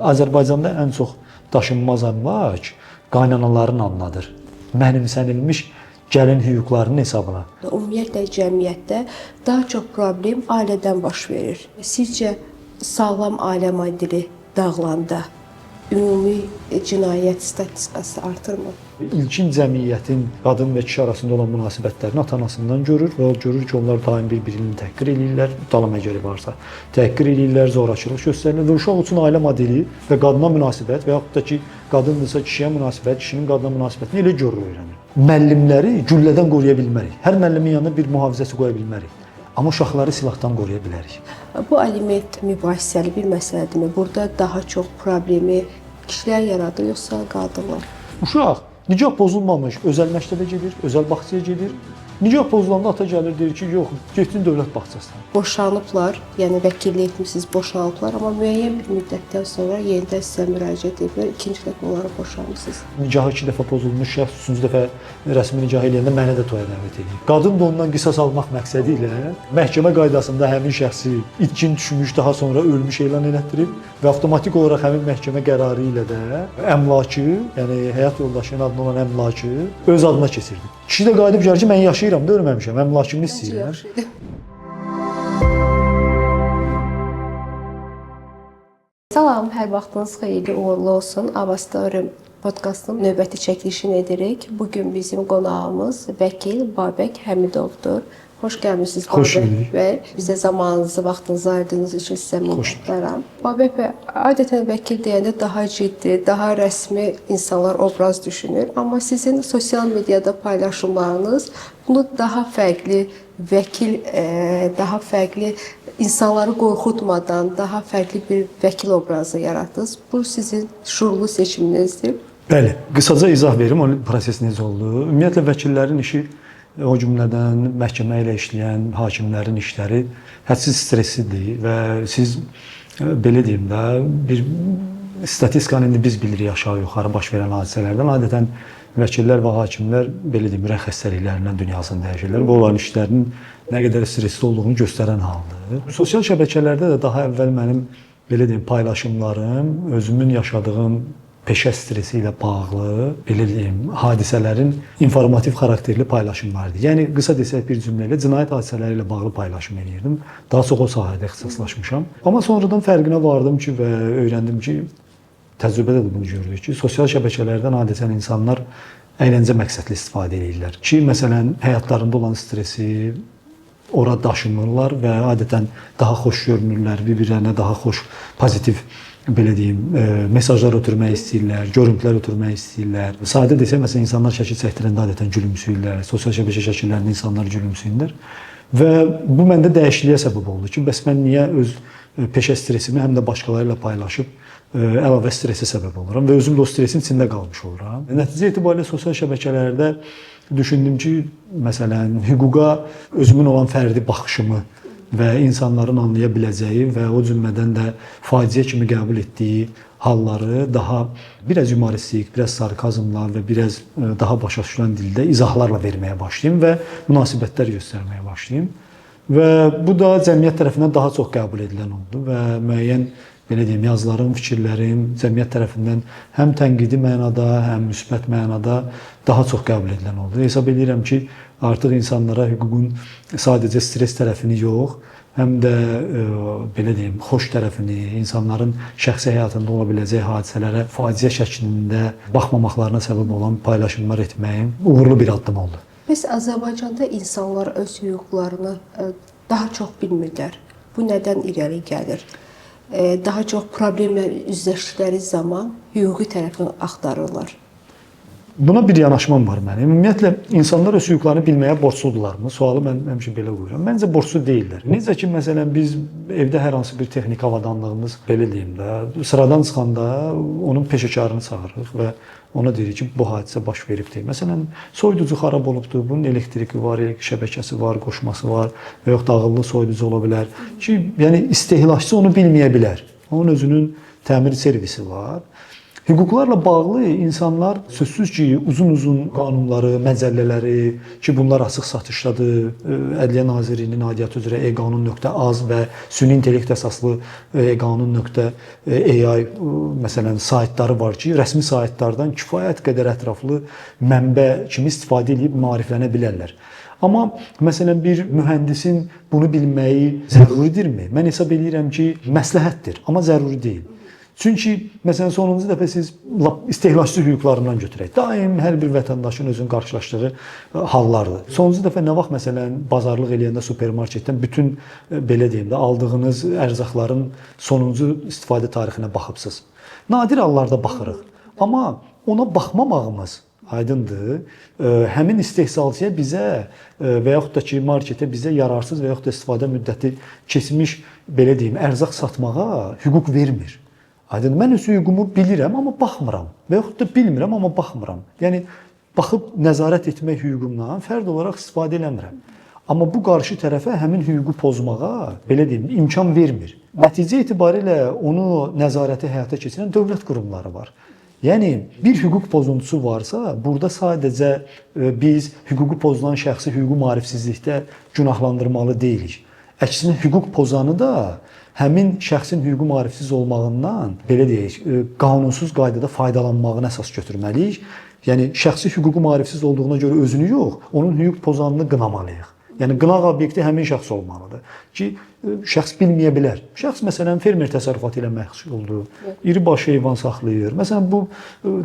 Azərbaycanda ən çox daşınmaz əmlak qaynanaların adındadır. Mənimsənilmiş gəlin hüquqlarının hesabına. Ümumiyyətlə cəmiyyətdə daha çox problem ailədən baş verir. Sizcə sağlam ailə modeli dağılanda ümumi cinayət statistikası artırmı? İlkin cəmiyyətin qadın və kişi arasında olan münasibətlərini ata-anasından görür və o görür ki, onlar daim bir-birini təhqir eləyirlər, dalam əgəri varsa. Təhqir eləyirlər, zorakılıq göstərirlər və uşaq üçün ailə modeli və qadına münasibət və yaxud da ki, qadındırsa kişiyə münasibət, kişinin qadına münasibətini elə görür, öyrənir. Müəllimləri güllədən qoruya bilmərik. Hər müəllimin yanına bir mühafizəçi qoya bilmərik. Amma uşaqları silahdan qoruya bilərik. Bu aliment mübahisəli bir məsələdirmi? Burada daha çox problemi kişilər yaradır, yoxsa qadınlar? Uşaq nikah pozulmamış, özəl məktəbə gedir, özəl bağçaya gedir. Nikah pozulanda ata gəlir, deyir ki, yox, getdin dövlət bağçasına. Boşanıblar, yəni vəkillik etmişsiniz, boşanıblar, amma müəyyən bir müddətdən sonra yenidən sizə müraciət ediblər, ikinci dəfə onları boşanmısınız. Nikahı 2 dəfə pozulmuş şəxs 3-cü dəfə rəsmi nikah eləyəndə mənə də toya dəvət edir. Qadın da ondan qisas almaq məqsədi ilə məhkəmə qaydasında həmin şəxsi itkin düşmüş, daha sonra ölmüş elan elətdirib və avtomatik olaraq həmin məhkəmə qərarı ilə də əmlakı, yəni həyat yoldaşının adına olan əmlakı öz adına keçirdi. Kişi də qayıdıb gəlir ki, mən yaşayıram da ölməmişəm, əmlakımı istəyirəm. Salam, hər vaxtınız xeyirli uğurlu olsun. Avastorm podkastının növbəti çəkilişini edirik. Bugün bizim qonağımız vəkil Babək Həmidovdur. Xoş gəlmisiniz Babək bəy. Bizə zamanınızı, vaxtınızı ayırdığınız üçün sizə minnətdaram. Babək bəy, adətən vəkil deyəndə daha ciddi, daha rəsmi insanlar obraz düşünür. Amma sizin sosial mediada paylaşımlarınız bunu daha fərqli vəkil, daha fərqli insanları qorxutmadan, daha fərqli bir vəkil obrazı yaratdınız. Bu sizin şuurlu seçiminizdir. Bəli, qısaca izah verim, onun prosesi necə oldu. Ümumiyyətlə vəkillərin işi, o cümlədən məhkəmə ilə işləyən hakimlərin işləri hədsiz stressidir və siz belə deyim də bir statistikanı indi biz bilirik aşağı-yuxarı baş verən hadisələrdən. Adətən vəkillər və hakimlər belə deyim ürək xəstəliklərindən dünyasını dəyişirlər və onların işlərinin nə qədər stressli olduğunu göstərən haldır. Sosial şəbəkələrdə də daha əvvəl mənim belə deyim paylaşımlarım özümün yaşadığım peşə stresi ilə bağlı, belə deyim, hadisələrin informativ xarakterli paylaşımlardır. Yəni, qısa desək bir cümlə ilə cinayət hadisələri ilə bağlı paylaşım edirdim. Daha çox o sahədə ixtisaslaşmışam. Amma sonradan fərqinə vardım ki və öyrəndim ki, təcrübədə də bunu görürük ki, sosial şəbəkələrdən adətən insanlar əyləncə məqsədli istifadə edirlər. Ki, məsələn, həyatlarında olan stresi ora daşımırlar və adətən daha xoş görünürlər, bir-birlərinə daha xoş, pozitiv belə deyim, mesajlar ötürmək istəyirlər, görüntülər ötürmək istəyirlər. Sadə desək, məsələn, insanlar şəkil çəkdirəndə adətən gülümsüyürlər, sosial şəbəkə şəkillərində insanlar gülümsüyürlər. Və bu məndə dəyişikliyə səbəb oldu ki, bəs mən niyə öz peşə stresimi həm də başqaları ilə paylaşıb əlavə stresə səbəb oluram və özüm də o stresin içində qalmış oluram. Nəticə etibarilə sosial şəbəkələrdə düşündüm ki, məsələn, hüquqa özümün olan fərdi baxışımı və insanların anlaya biləcəyi və o cümlədən də faciə kimi qəbul etdiyi halları daha biraz humoristik, biraz sarkazmla və biraz daha başa düşülən dildə izahlarla verməyə başlayayım və münasibətlər göstərməyə başlayayım. Və bu da cəmiyyət tərəfindən daha çox qəbul edilən oldu və müəyyən belə deyim, yazılarım, fikirlərim cəmiyyət tərəfindən həm tənqidi mənada, həm müsbət mənada daha çox qəbul edilən oldu. Hesab edirəm ki, artıq insanlara hüququn sadəcə stres tərəfini yox, həm də belə deyim, xoş tərəfini, insanların şəxsi həyatında ola biləcək hadisələrə faciə şəklində baxmamaqlarına səbəb olan paylaşımlar etməyim uğurlu bir addım oldu. Bəs Azərbaycanda insanlar öz hüquqlarını daha çox bilmirlər. Bu nədən irəli gəlir? Daha çox problemlə üzləşdikləri zaman hüquqi tərəfini axtarırlar. Buna bir yanaşmam var mənim. Ümumiyyətlə, insanlar öz hüquqlarını bilməyə borcludurlarmı? Sualı mən həmişə belə qoyuram. Məncə borclu deyillər. Necə ki, məsələn, biz evdə hər hansı bir texniki avadanlığımız, belə deyim də, sıradan çıxanda onun peşəkarını çağırırıq və ona deyirik ki, bu hadisə baş veribdir. Məsələn, soyuducu xarab olubdur, bunun elektriki var, elektrik şəbəkəsi var, qoşması var və yoxud ağıllı soyuducu ola bilər ki, yəni istehlakçı onu bilməyə bilər. Onun özünün təmir servisi var. Hüquqlarla bağlı insanlar sözsüz ki uzun-uzun qanunları, məcəllələri ki, bunlar açıq satışdadır. Ədliyyə Nazirliyinin aidiyyatı üzrə e-qanun.az və süni intellekt əsaslı e-qanun.ai məsələn saytları var ki, rəsmi saytlardan kifayət qədər ətraflı mənbə kimi istifadə edib maariflənə bilərlər. Amma məsələn bir mühəndisin bunu bilməyi zəruridirmi? Mən hesab edirəm ki, məsləhətdir, amma zəruri deyil. Çünki məsələn sonuncu dəfə siz istehlakçı hüquqlarından götürək. Daim hər bir vətəndaşın özünün qarşılaşdığı hallardır. Sonuncu dəfə nə vaxt məsələn bazarlıq eləyəndə supermarketdən bütün belə deyim də aldığınız ərzaqların sonuncu istifadə tarixinə baxıbsınız. Nadir hallarda baxırıq. Amma ona baxmamağımız aydındır. Həmin istehsalçıya bizə və yaxud da ki, marketə bizə yararsız və yaxud da istifadə müddəti keçmiş belə deyim, ərzaq satmağa hüquq vermir. Aydın, mən öz hüququmu bilirəm, amma baxmıram və yaxud da bilmirəm, amma baxmıram. Yəni, baxıb nəzarət etmək hüququmdan fərd olaraq istifadə eləmirəm. Amma bu qarşı tərəfə həmin hüququ pozmağa, belə deyim, imkan vermir. Nəticə etibarilə onu nəzarəti həyata keçirən dövlət qurumları var. Yəni, bir hüquq pozuntusu varsa, burada sadəcə biz hüququ pozulan şəxsi hüququ maarifsizlikdə günahlandırmalı deyilik. Əksinə, hüquq pozanı da həmin şəxsin hüququ maarifsiz olmağından, belə deyək, qanunsuz qaydada faydalanmağını əsas götürməliyik. Yəni, şəxsi hüququ maarifsiz olduğuna görə özünü yox, onun hüquq pozanını qınamalıyıq. Yəni, qınaq obyekti həmin şəxs olmalıdır ki, şəxs bilməyə bilər. Şəxs, məsələn, fermer təsərrüfatı ilə məşğuldur, iri baş heyvan saxlayır. Məsələn, bu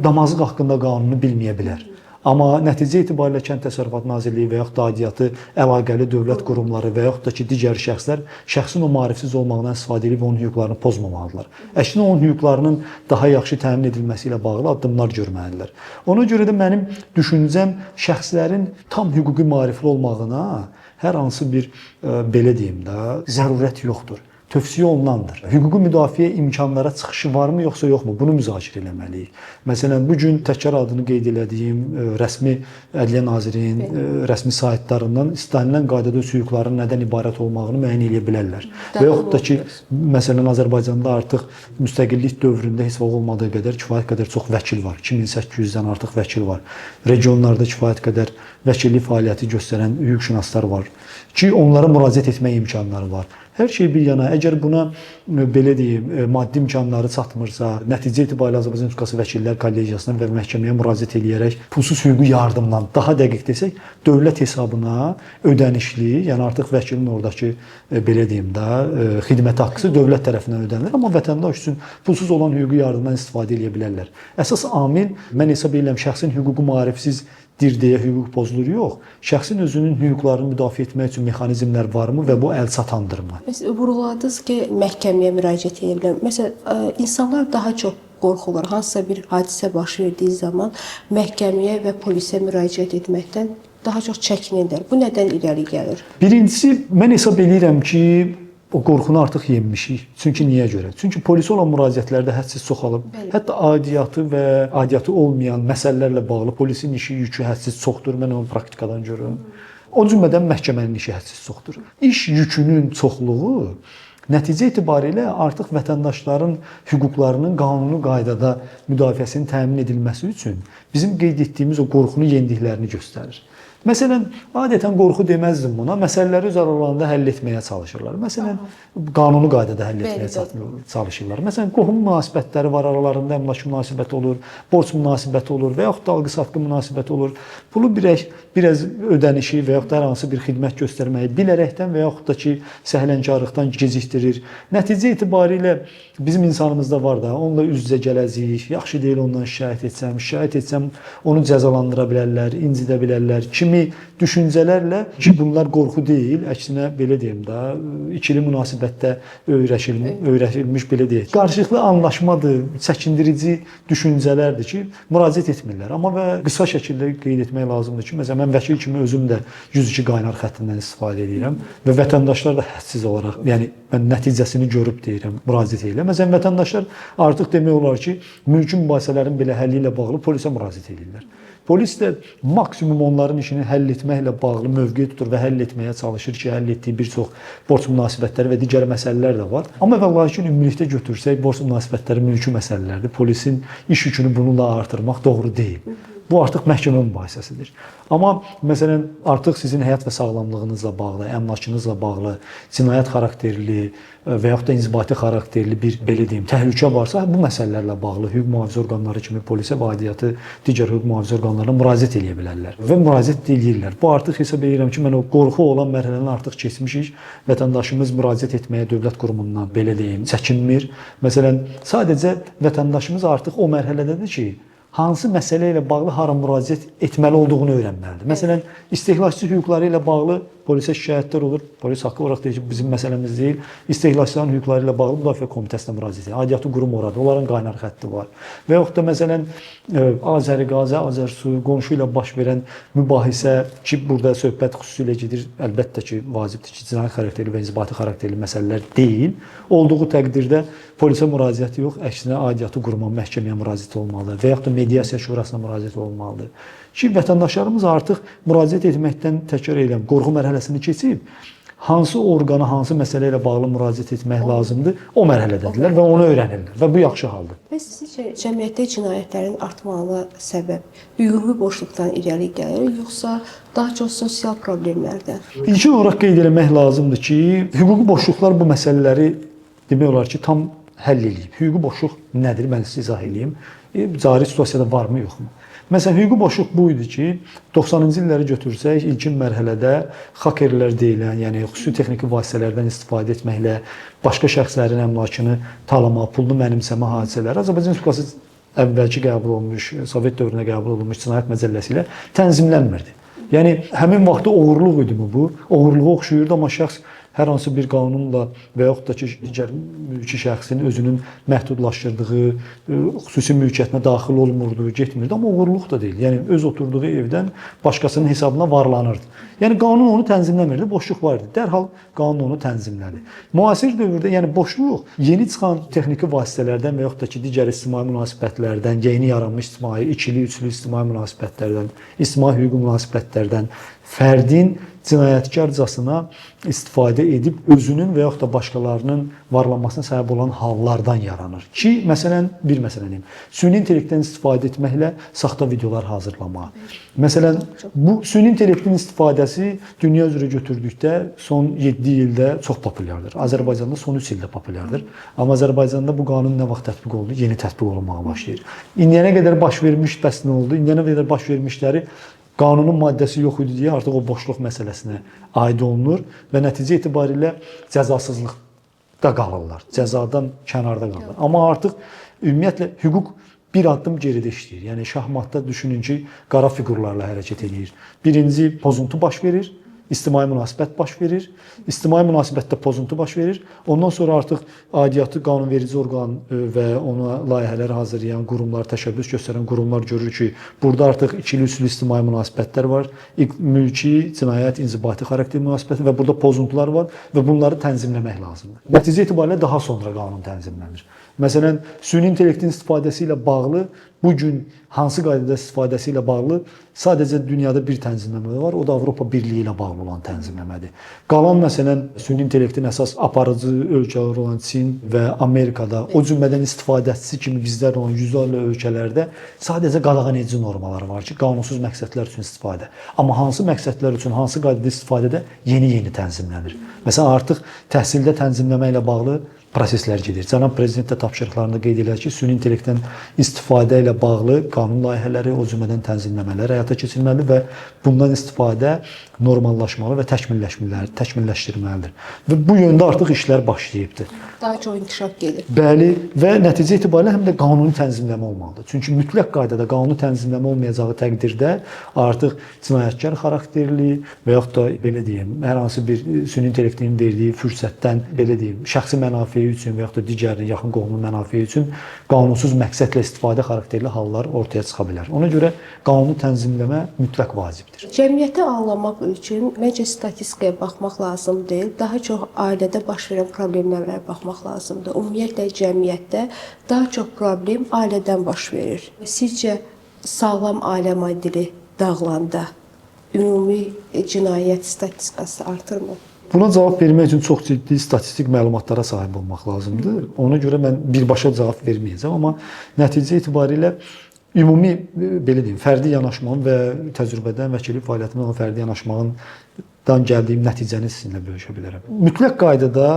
damazlıq haqqında qanunu bilməyə bilər. Amma nəticə etibarilə Kənd Təsərrüfatı Nazirliyi və yaxud da aidiyyatı əlaqəli dövlət qurumları və yaxud da ki, digər şəxslər şəxsin o maarifsiz olmağından istifadə edib onun hüquqlarını pozmamalıdırlar. Əksinə, onun hüquqlarının daha yaxşı təmin edilməsi ilə bağlı addımlar görməlidirlər. Ona görə də mənim düşüncəm şəxslərin tam hüquqi maarifli olmağına hər hansı bir, belə deyim də, zərurət yoxdur. Tövsiyə olunandır. Hüquqi müdafiə imkanlara çıxışı varmı, yoxsa yoxmu? Bunu müzakirə etməliyik. Məsələn, bu gün təkrar adını qeyd etdiyim rəsmi Ədliyyə Nazirliyinin rəsmi saytlarından istənilən qaydada hüquqların nədən ibarət olmağını müəyyən edə bilərlər. Və yaxud da ki, məsələn, Azərbaycanda artıq müstəqillik dövründə heç vaxt olmadığı qədər kifayət qədər çox vəkil var. 2800-dən artıq vəkil var. Regionlarda kifayət qədər vəkillik fəaliyyəti göstərən hüquqşünaslar var ki, onlara müraciət etmək imkanları var. Hər şey bir yana, əgər buna belə deyim, maddi imkanları çatmırsa, nəticə etibarilə Azərbaycan Respublikası Vəkillər Kollegiyasına və məhkəməyə müraciət edərək pulsuz hüquqi yardımdan, daha dəqiq desək, dövlət hesabına ödənişli, yəni artıq vəkilin oradakı belə deyim də, xidmət haqqısı dövlət tərəfindən ödənilir, amma vətəndaş üçün pulsuz olan hüquqi yardımdan istifadə edə bilərlər. Əsas amil, mən hesab edirəm, şəxsin hüququ maarifsiz deyə hüquq pozulur, yox. Şəxsin özünün hüquqlarını müdafiə etmək üçün mexanizmlər varmı və bu əl çatandırmı? Məsələn, vurğuladınız ki, məhkəməyə müraciət edə bilər. Məsələn, insanlar daha çox qorxurlar. Hansısa bir hadisə baş verdiyi zaman məhkəməyə və polisə müraciət etməkdən daha çox çəkinirlər. Bu nədən irəli gəlir? Birincisi, mən hesab edirəm ki, o qorxunu artıq yenmişik. Çünki niyə görə? Çünki polisə olan müraciətlərdə hədsiz çoxalıb. Hətta aidiyyatı və aidiyyatı olmayan məsələlərlə bağlı polisin işi yükü hədsiz çoxdur. Mən onu praktikadan görürəm. O cümlədən məhkəmənin işi hədsiz çoxdur. İş yükünün çoxluğu nəticə etibarilə artıq vətəndaşların hüquqlarının qanuni qaydada müdafiəsinin təmin edilməsi üçün bizim qeyd etdiyimiz o qorxunu yendiklərini göstərir. Məsələn, adətən qorxu deməzdim buna, məsələləri öz aralarında həll etməyə çalışırlar. Məsələn, qanuni qaydada həll etməyə çalışırlar. Məsələn, qohum münasibətləri var, aralarında əmlak münasibəti olur, borc münasibəti olur və yaxud da alqı-satqı münasibəti olur. Pulu biraz ödənişi və yaxud da hər hansı bir xidmət göstərməyi bilərəkdən və yaxud da ki, səhlənkarlıqdan gecikdirir. Nəticə etibarilə bizim insanımızda var da, onunla üz-üzə gələcəyik, yaxşı deyil ondan şikayət etsəm, onu cəzalandıra bilərlər, incidə bilərlər. Kimi düşüncələrlə ki, bunlar qorxu deyil, əksinə belə deyim də, ikili münasibətdə öyrəşilmiş belə deyək. Qarşılıqlı anlaşmadır, çəkindirici düşüncələrdir ki, müraciət etmirlər. Amma və qısa şəkildə qeyd etmək lazımdır ki, məsələn, mən vəkil kimi özüm də 102 qaynar xəttindən istifadə edirəm və vətəndaşlar da hədsiz olaraq, yəni mən nəticəsini görüb deyirəm, müraciət edirəm. Məsələn, vətəndaşlar artıq demək olar ki, mülki mübahisələrin belə həlli ilə bağlı polisə müraciət edirlər. Polis də maksimum onların işini həll etməklə bağlı mövqe tutur və həll etməyə çalışır ki, həll etdiyi bir çox borc münasibətləri və digər məsələlər də var. Amma və lakin ümumilikdə götürsək, borc münasibətləri mülki məsələlərdir. Polisin iş yükünü bununla artırmaq doğru deyil. Bu artıq məhkəmə mübahisəsidir. Amma məsələn artıq sizin həyat və sağlamlığınızla bağlı, əmlakınızla bağlı, cinayət xarakterli və yaxud da inzibati xarakterli bir belə deyim, təhlükə varsa, bu məsələlərlə bağlı hüquq mühafizə orqanları kimi polisə və aidiyyatı digər hüquq mühafizə orqanlarına müraciət edə bilərlər və müraciət edirlər. Bu artıq hesab edirəm ki, mən o qorxu olan mərhələni artıq keçmişik. Vətəndaşımız müraciət etməyə dövlət qurumundan belə deyim, çəkinmir. Məsələn, sadəcə vətəndaşımız artıq o mərhələdədir ki, hansı məsələ ilə bağlı hara müraciət etməli olduğunu öyrənməlidir. Məsələn, istehlakçı hüquqları ilə bağlı polisə şikayətlər olur. Polis haqqı olaraq deyir ki, bizim məsələmiz deyil. İstehlakçıların hüquqları ilə bağlı Müdafiə Komitəsinə müraciət edir. Aidiyyatı qurum oradır. Onların qaynar xətti var. Və yaxud da məsələn, Azəriqazə, Azərsu qonşu ilə baş verən mübahisə ki, burada söhbət xüsusilə gedir. Əlbəttə ki, vacibdir ki, cinayət xarakterli və inzibati xarakterli məsələlər deyil. Olduğu təqdirdə polisə müraciət yox, əksinə aidiyyatı quruma, məhkəməyə müraciət olmalıdır və yaxud da mediasiya şurasına müraciət olmalıdır. Ki, vətəndaşlarımız artıq müraciət etməkdən təkrar edirəm, qorxu mərhələsini keçib, hansı orqana, hansı məsələ ilə bağlı müraciət etmək lazımdır, o mərhələdədirlər və onu öyrənirlər və bu yaxşı haldır. Bəs sizcə cəmiyyətdə cinayətlərin artmağına səbəb hüquqi boşluqdan irəli gəlir, yoxsa daha çox sosial problemlərdən? İlkin olaraq qeyd etmək lazımdır ki, hüquqi boşluqlar bu məsələləri demək olar ki, tam həll edib. Hüquqi boşluq nədir? Mən sizə izah edeyim. Cari situasiyada varmı, yoxmu? Məsələn, hüquqi boşluq bu idi ki, 90-cı illəri götürsək, ilkin mərhələdə xakerlər deyilən, yəni xüsusi texniki vasitələrdən istifadə etməklə başqa şəxslərin əmlakını talama, pulunu mənimsəmə hadisələri Azərbaycan Respublikası əvvəlki qəbul olunmuş, Sovet dövrünə qəbul olunmuş cinayət məcəlləsi ilə tənzimlənmirdi. Yəni, həmin vaxtda oğurluq idi bu. Oğurluğa oxşuyurdu, amma şəxs hər hansı bir qanunla və yaxud da ki, digər mülki şəxsin özünün məhdudlaşdırdığı, xüsusi mülkiyyətinə daxil olmurdu, getmirdi. Amma oğurluq da deyil. Yəni, öz oturduğu evdən başqasının hesabına varlanırdı. Yəni, qanun onu tənzimləmirdi, boşluq var idi. Dərhal qanun onu tənzimlədi. Müasir dövrdə, yəni boşluq yeni çıxan texniki vasitələrdən və yaxud da ki, digər ictimai münasibətlərdən, yeni yaranmış ictimai, ikili, üçlü ictimai münasibətlərdən, ictimai hüquqi münasibətlərdən fərdin cinayətkarcasına istifadə edib özünün və yaxud da başqalarının varlanmasına səbəb olan hallardan yaranır. Ki, məsələn, bir məsələ deyim, süni intellektdən istifadə etməklə saxta videolar hazırlamaq. Məsələn, bu süni intellektin istifadəsi dünya üzrə götürdükdə son 7 ildə çox populyardır. Azərbaycanda son 3 ildə populyardır. Amma Azərbaycanda bu qanun nə vaxt tətbiq oldu? Yeni tətbiq olunmağa başlayır. İndiyənə qədər baş vermiş bəs nə oldu? İndiyənə qədər baş vermişləri qanunun maddəsi yox idi deyə artıq o boşluq məsələsinə aid olunur və nəticə etibarilə cəzasızlıqda qalırlar. Cəzadan kənarda qalırlar. Amma artıq ümumiyyətlə hüquq bir addım geridə işləyir. Yəni şahmatda düşünün ki, qara fiqurlarla hərəkət edir. Birinci pozuntu baş verir. İctimai münasibət baş verir. İctimai münasibətdə pozuntu baş verir. Ondan sonra artıq aidiyyatı qanunverici orqan və ona layihələr hazırlayan qurumlar, təşəbbüs göstərən qurumlar görür ki, burada artıq ikili-üçlü ictimai münasibətlər var. Mülki, cinayət, inzibati xarakterli münasibət və burada pozuntular var və bunları tənzimləmək lazımdır. Nəticə etibarilə daha sonra qanun tənzimlənir. Məsələn, süni intellektin istifadəsi ilə bağlı bu gün hansı qaydada istifadəsi ilə bağlı sadəcə dünyada bir tənzimləmə var, o da Avropa Birliyi ilə bağlı olan tənzimləmədir. Qalan məsələn, süni intellektin əsas aparıcı ölkələr olan Çin və Amerikada, o cümlədən istifadəçisi kimi bizlər olan yüzlərlə ölkələrdə sadəcə qadağan edici normaları var ki, qanunsuz məqsədlər üçün istifadə. Amma hansı məqsədlər üçün, hansı qaydada istifadədə yeni-yeni tənzimlənir. Məsələn, artıq təhsildə tənzimləmə ilə bağlı proseslər gedir. Cənab Prezident də tapşırıqlarında qeyd edir ki, süni intellektdən istifadə ilə bağlı qanun layihələri, o cümlədən tənzimləmələr həyata keçirilməlidir və bundan istifadə normallaşmalı və təkmilləşdirilməlidir. Və bu yöndə artıq işlər başlayıbdır. Daha çox inkişaf gedir. Bəli, və nəticə etibarilə həm də qanuni tənzimləmə olmalıdır. Çünki mütləq qaydada qanuni tənzimləmə olmayacağı təqdirdə artıq cinayətkar xarakterli və yaxud da belə deyim, hər hansı bir süni intellektin verdiyi fürsətdən belə deyim, şəxsi mənafe üçün və yaxud da digər yaxın qohumun mənafeyi üçün qanunsuz məqsədlə istifadə xarakterli hallar ortaya çıxa bilər. Ona görə qanuni tənzimləmə mütləq vacibdir. Cəmiyyəti anlamaq üçün məncə statistikaya baxmaq lazım deyil, daha çox ailədə baş verən problemlərə baxmaq lazımdır. Ümumiyyətlə cəmiyyətdə daha çox problem ailədən baş verir. Sizcə sağlam ailə modeli dağılanda ümumi cinayət statistikası artırmı? Buna cavab vermək üçün çox ciddi statistik məlumatlara sahib olmaq lazımdır. Ona görə mən birbaşa cavab verməyəcəm, amma nəticə etibarilə ümumi belə deyim, fərdi yanaşmağın və təcrübədən vəkillik fəaliyyətimdən olan fərdi yanaşmağından gəldiyim nəticəni sizinlə bölüşə bilərəm. Mütləq qaydada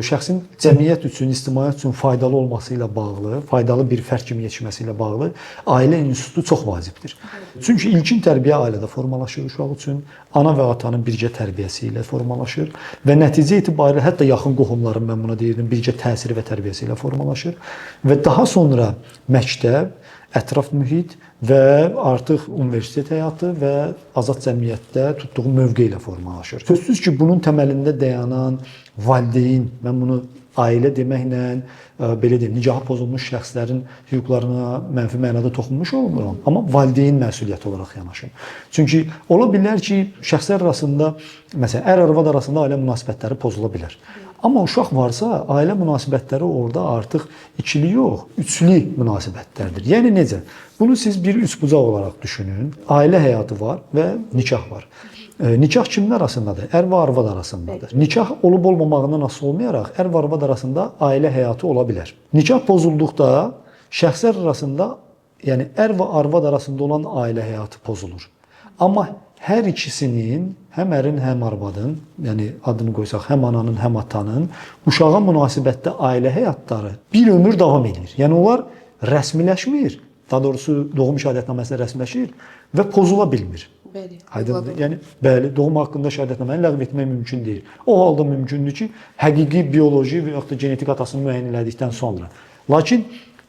şəxsin cəmiyyət üçün, ictimaiyyət üçün faydalı olması ilə bağlı, faydalı bir fərd kimi yetişməsi ilə bağlı ailə institutu çox vacibdir. Çünki ilkin tərbiyə ailədə formalaşır uşaq üçün, ana və atanın birgə tərbiyəsi ilə formalaşır və nəticə etibarilə hətta yaxın qohumların, mən buna deyirdim, birgə təsiri və tərbiyəsi ilə formalaşır və daha sonra məktəb, ətraf mühit və artıq universitet həyatı və azad cəmiyyətdə tutduğu mövqe ilə formalaşır. Sözsüz ki, bunun təməlində dayanan valideyn, mən bunu ailə deməklə belə deyim, nicahı pozulmuş şəxslərin hüquqlarına mənfi mənada toxunmuş olmuram, amma valideyn məsuliyyəti olaraq yanaşım. Çünki ola bilər ki, şəxslər arasında, məsələn, ər-arvad arasında ailə münasibətləri pozula bilər. Amma uşaq varsa, ailə münasibətləri orada artıq ikili yox, üçlü münasibətlərdir. Yəni necə? Bunu siz bir üçbucaq olaraq düşünün. Ailə həyatı var və nikah var. Nikah kimlər arasındadır? Ər və arvad arasındadır. Nikah olub-olmamağından asılı olmayaraq, ər və arvad arasında ailə həyatı ola bilər. Nikah pozulduqda şəxslər arasında, yəni ər və arvad arasında olan ailə həyatı pozulur. Amma hər ikisinin, həm ərin, həm arvadın, yəni adını qoysaq, həm ananın, həm atanın uşağa münasibətdə ailə həyatları bir ömür davam edir. Yəni onlar rəsmiləşmir, daha doğrusu doğum şəhadətnaməsində rəsmiləşir və pozula bilmir. Bəli. Aydındır. Yəni bəli, doğum haqqında şəhadətnaməni ləğv etmək mümkün deyil. O halda mümkündür ki, həqiqi bioloji və yaxud da genetik atasını müəyyən elədikdən sonra. Lakin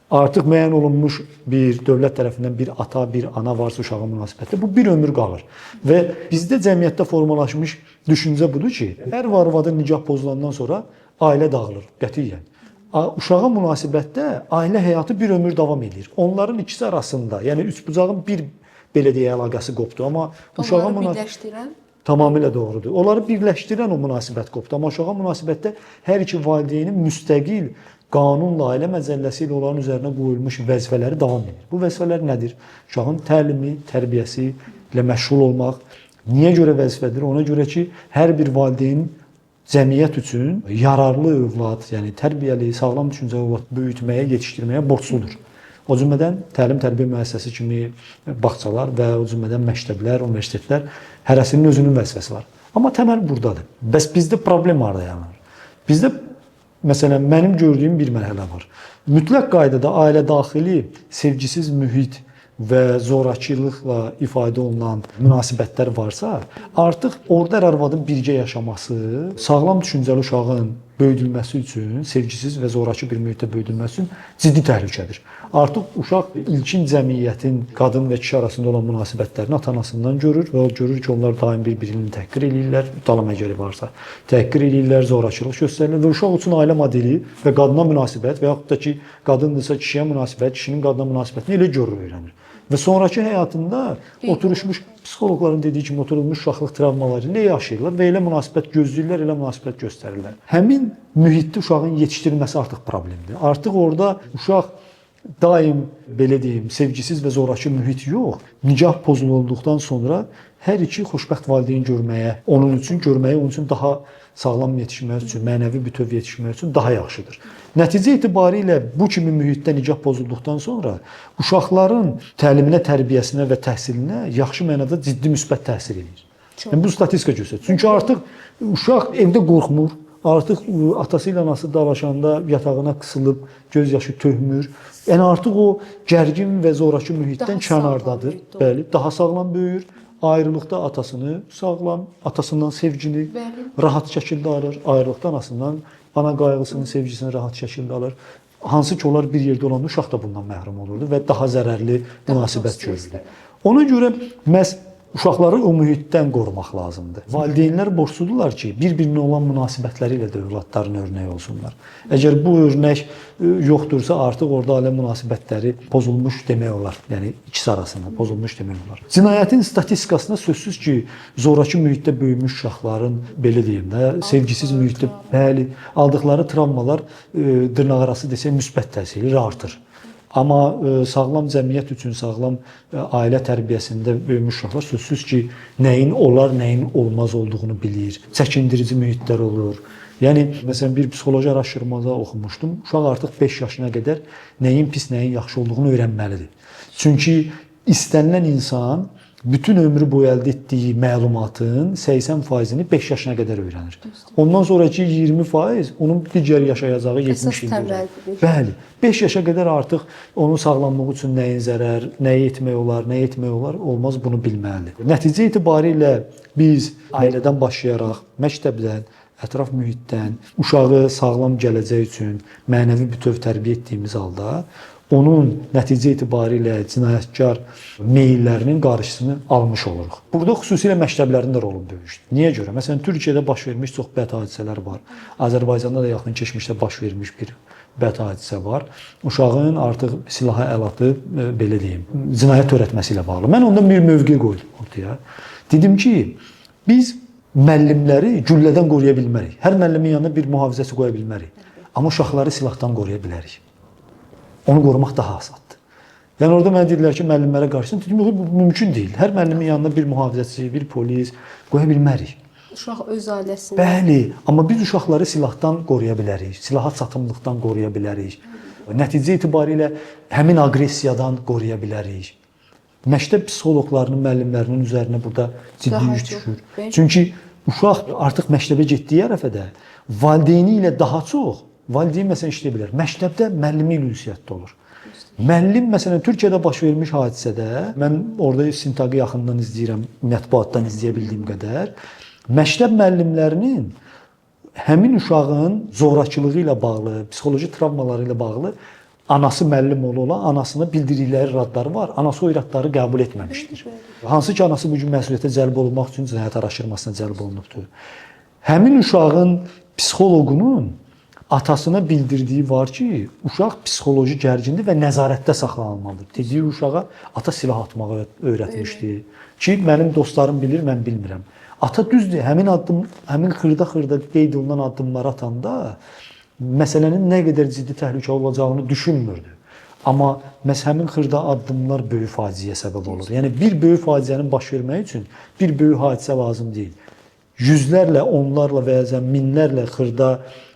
artıq müəyyən olunmuş bir dövlət tərəfindən bir ata, bir ana varsa uşağa münasibətdə, bu bir ömür qalır. Və bizdə cəmiyyətdə formalaşmış düşüncə budur ki, ər və arvadın nikah pozulandan sonra ailə dağılır, qətiyyən. Uşağa münasibətdə ailə həyatı bir ömür davam edir. Onların ikisi arasında, yəni üçbucağın bir belə deyə əlaqəsi qopdu, amma uşağa birləşdirən tamamilə doğrudur. Onları birləşdirən o münasibət qopdu, amma uşağa münasibətdə hər iki valideynin müstəqil qanunla, ailə məcəlləsi ilə onların üzərinə qoyulmuş vəzifələri davam edir. Bu vəzifələr nədir? Uşağın təlimi, tərbiyəsi ilə məşğul olmaq. Niyə görə vəzifədir? Ona görə ki, hər bir valideyn cəmiyyət üçün yararlı övlad, yəni tərbiyəli, sağlam düşüncəli övlad böyütməyə, yetişdirməyə borcludur. O cümlədən təlim-tərbiyə müəssisəsi kimi bağçalar və o cümlədən məktəblər, universitetlər hərəsinin özünün vəzifəsi var. Amma təməl buradadır. Bəs bizdə problem harda yaranır? Bizdə məsələn mənim gördüyüm bir mərhələ var. Mütləq qaydada ailə daxili sevgisiz mühit və zorakılıqla ifadə olunan münasibətlər varsa, artıq orada ər-arvadın birgə yaşaması, sağlam düşüncəli uşağın böyüdülməsi üçün, sevgisiz və zorakı bir mühitdə böyüdülməsi üçün ciddi təhlükədir. Artıq uşaq ilkin cəmiyyətin qadın və kişi arasında olan münasibətlərini ata-anasından görür və o görür ki, onlar daim bir-birini təhqir eləyirlər, talama gəri varsa, təhqir eləyirlər, zorakılıq göstərirlər və uşaq üçün ailə modeli və qadına münasibət və yaxud da ki, qadındırsa kişiyə münasibət, kişinin qadına münasibətini elə görür, öyrənir. Və sonrakı həyatında oturuşmuş, psixoloqların dediyi kimi oturulmuş uşaqlıq travmaları ilə yaşayırlar və elə münasibət gözləyirlər, elə münasibət göstərirlər. Həmin mühitdə uşağın yetişdirilməsi artıq problemdir. Artıq orada uşaq daim, belə deyim, sevgisiz və zorakı mühit yox, nikah pozulduqdan sonra hər iki xoşbəxt valideyn görməyə, onun üçün daha sağlam yetişmək üçün, mənəvi bütöv yetişmək üçün daha yaxşıdır. Nəticə etibarilə bu kimi mühitdə nikah pozulduqdan sonra uşaqların təliminə, tərbiyəsinə və təhsilinə yaxşı mənada ciddi müsbət təsir edir. Yəni, bu statistika göstərir. Çünki artıq uşaq evdə qorxmur, artıq atası ilə anası dalaşanda yatağına qısılıb, göz yaşı tökmür. Yəni artıq o gərgin və zorakı mühitdən kənardadır. Bəli, daha sağlam böyür. Ayrılıqda atasını sağlam, atasından sevgini rahat şəkildə alır. Ayrılıqda anasından ana qayğısını, sevgisini rahat şəkildə alır. Hansı ki, onlar bir yerdə olanda uşaq da bundan məhrum olurdu və daha zərərli münasibət görürdü. Ona görə məhz uşaqları o mühitdən qorumaq lazımdır. Valideynlər borcludurlar ki, bir-birinə olan münasibətləri ilə də övladlarına örnək olsunlar. Əgər bu örnək yoxdursa, artıq orada ailə münasibətləri pozulmuş demək olar. Yəni ikisi arasında pozulmuş demək olar. Cinayətin statistikasında sözsüz ki, zorakı mühitdə böyümüş uşaqların, belə deyim də, sevgisiz mühitdə aldıqları travmalar dırnaqarası desək müsbət təsiri artır. Amma sağlam cəmiyyət üçün, sağlam ailə tərbiyəsində böyümüş uşaqlar sözsüz ki, nəyin olar, nəyin olmaz olduğunu bilir. Çəkindirici mühitlər olur. Yəni məsələn bir psixoloji araşdırmada oxumuşdum. Uşaq artıq 5 yaşına qədər nəyin pis, nəyin yaxşı olduğunu öyrənməlidir. Çünki istənilən insan bütün ömrü boyu əldə etdiyi məlumatın 80%-ni 5 yaşına qədər öyrənir. Ondan sonraki 20% onun digər yaşayacağı 70 ildir. Bəli, 5 yaşa qədər artıq onun sağlamlığı üçün nəyin zərər, nəyi etmək olar, nəyi etmək olar, olmaz bunu bilməlidir. Nəticə etibarilə biz ailədən başlayaraq, məktəbdən, ətraf mühitdən uşağı sağlam gələcək üçün mənəvi bütöv tərbiyə etdiyimiz halda onun nəticə etibarilə cinayətkar meyllərinin qarşısını almış oluruq. Burada xüsusilə məktəblərin də rolu böyükdür. Niyə görə? Məsələn, Türkiyədə baş vermiş çox bəd hadisələr var. Azərbaycanda da yaxın keçmişdə baş vermiş bir bəd hadisə var. Uşağın artıq silaha əl atıb, belə deyim, cinayət törətməsi ilə bağlı. Mən ondan bir mövqe qoydum ortaya. Dedim ki, biz müəllimləri güllədən qoruya bilmərik. Hər müəllimin yanına bir mühafizəçi qoya bilmərik. Amma uşaqları silahdan qoruya bilərik. Onu qorumaq daha asaddır. Yəni orada mənə dedilər ki, müəllimlərə qarşı dedim, bu mümkün deyil. Hər müəllimin yanına bir mühafizəçi, bir polis qoya bilmərik. Uşaq öz ailəsini. Bəli, amma biz uşaqları silahdan qoruya bilərik. Silaha çatımlıqdan qoruya bilərik. Nəticə etibarilə həmin aqressiyadan qoruya bilərik. Məktəb psixoloqlarının, müəllimlərinin üzərinə burada ciddi yük düşür. Çünki uşaq artıq məktəbə getdiyi ərəfədə valideyni ilə daha çox valideyn məsələn işləyə bilər. Məktəbdə müəllimi ilə ünsiyyətdə olur. Müəllim məsələn Türkiyədə baş vermiş hadisədə mən orada istintaqı yaxından izləyirəm, mətbuatdan izləyə bildiyim qədər. Məktəb müəllimlərinin həmin uşağın zorakılığı ilə bağlı, psixoloji travmaları ilə bağlı anası müəllim ola, anasına bildirdikləri radları var. Anası o radları qəbul etməmişdir. Hansı ki, anası bu gün məsuliyyətə cəlb olunmaq üçün cinayət araşdırmasına cəlb olunubdur. Həmin uşağın psixoloqunun atasına bildirdiyi var ki, uşaq psixoloji gərgindir və nəzarətdə saxlanılmalıdır. Dediyi uşağa ata silah atmağı öyrətmişdi. Ki, mənim dostlarım bilir, mən bilmirəm. Ata düzdür, həmin xırda-xırda qeyd olunan addımları atanda məsələnin nə qədər ciddi təhlükə olacağını düşünmürdü. Amma həmin xırda addımlar böyük faciəyə səbəb olur. Yəni bir böyük faciənin baş verməyi üçün bir böyük hadisə lazım deyil. Yüzlərlə, onlarla və ya minlərlə xırda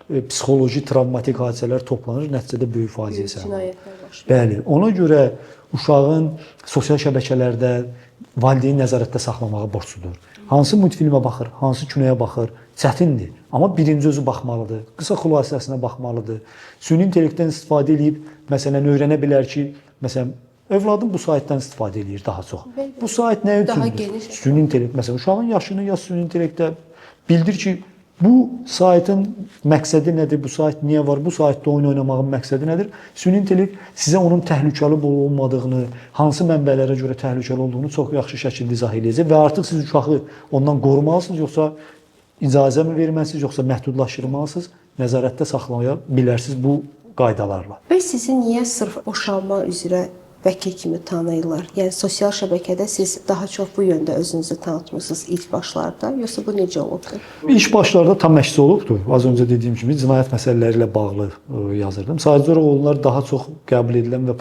psixoloji travmatik hadisələr toplanır, nəticədə böyük faciəyə səbəb olur. Bəli, ona görə uşağın sosial şəbəkələrdə valideyn nəzarətdə saxlamağı borcludur. Hansı multfilmə baxır, hansı kinoya baxır, çətindir. Amma birinci özü baxmalıdır, qısa xülasəsinə baxmalıdır. Süni intellektdən istifadə edib, məsələn, öyrənə bilər ki, məsələn, övladım bu saytdan istifadə edir daha çox. Bu sayt nə üçündür? Süni intellekt, məsələn, uşağın yaşını yaz süni intellektdə bildir ki, bu saytın məqsədi nədir? Bu sayt niyə var? Bu saytda oyun oynamağın məqsədi nədir? Süni intellekt sizə onun təhlükəli olmadığını, hansı mənbələrə görə təhlükəli olduğunu çox yaxşı şəkildə izah edəcək və artıq siz uşağı ondan qorumalısınız, yoxsa icazə mi verməlisiniz, yoxsa məhdudlaşdırmalısınız, nəzarətdə saxlaya bilərsiniz bu qaydalarla. Və sizi niyə sırf boşanma üzrə vəkil kimi tanıyırlar? Yəni sosial şəbəkədə siz daha çox bu yöndə özünüzü tanıtmısınız ilk başlarda, yoxsa bu necə olubdu? İlk başlarda tam əksi olubdu. Az öncə dediyim kimi cinayət məsələləri ilə bağlı yazırdım. Sadəcə olaraq onlar daha çox qəbul edilən və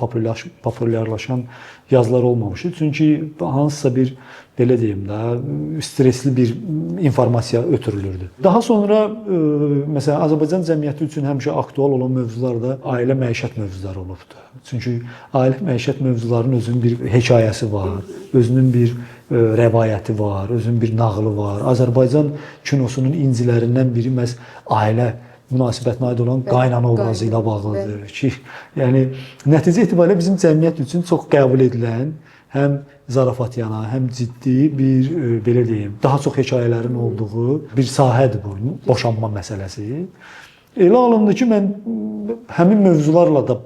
populyarlaşan yazılar olmamışdı. Çünki hansısa bir belə deyim də stressli bir informasiya ötürülürdü. Daha sonra məsələn Azərbaycan cəmiyyəti üçün həmişə aktual olan mövzular da ailə məişət mövzuları olubdu. Çünki ailə məişət mövzularının özünün bir hekayəsi var, özünün bir rəvayəti var, özünün bir nağılı var. Azərbaycan kinosunun incilərindən biri məhz ailə münasibətinə aid olan qaynana obrazı ilə bağlıdır ki, yəni nəticə etibarilə bizim cəmiyyət üçün çox qəbul edilən, həm zarafatyana, həm ciddi bir belə deyim, daha çox hekayələrin olduğu bir sahədir bu, boşanma məsələsi. Elə alındı ki, mən həmin mövzularla da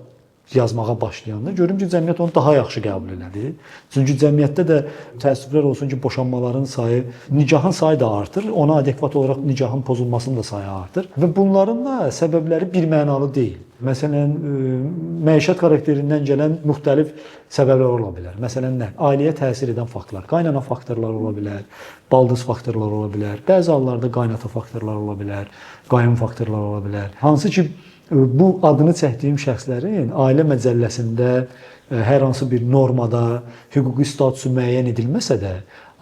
yazmağa başlayanda görürüm ki, cəmiyyət onu daha yaxşı qəbul elədi. Çünki cəmiyyətdə də təəssüflər olsun ki, boşanmaların sayı, nikahın sayı da artır, ona adekvat olaraq nikahın pozulmasının da sayı artır və bunların da səbəbləri birmənalı deyil. Məsələn, məişət xarakterindən gələn müxtəlif səbəblər ola bilər. Məsələn, nə? Ailəyə təsir edən faktorlar, qaynana faktorları ola bilər, baldız faktorları ola bilər, bəzi hallarda qaynata faktorları ola bilər, qayın faktorları ola bilər. Hansı ki, bu adını çəkdiyim şəxslərin ailə məcəlləsində hər hansı bir normada hüquqi statusu müəyyən edilməsə də,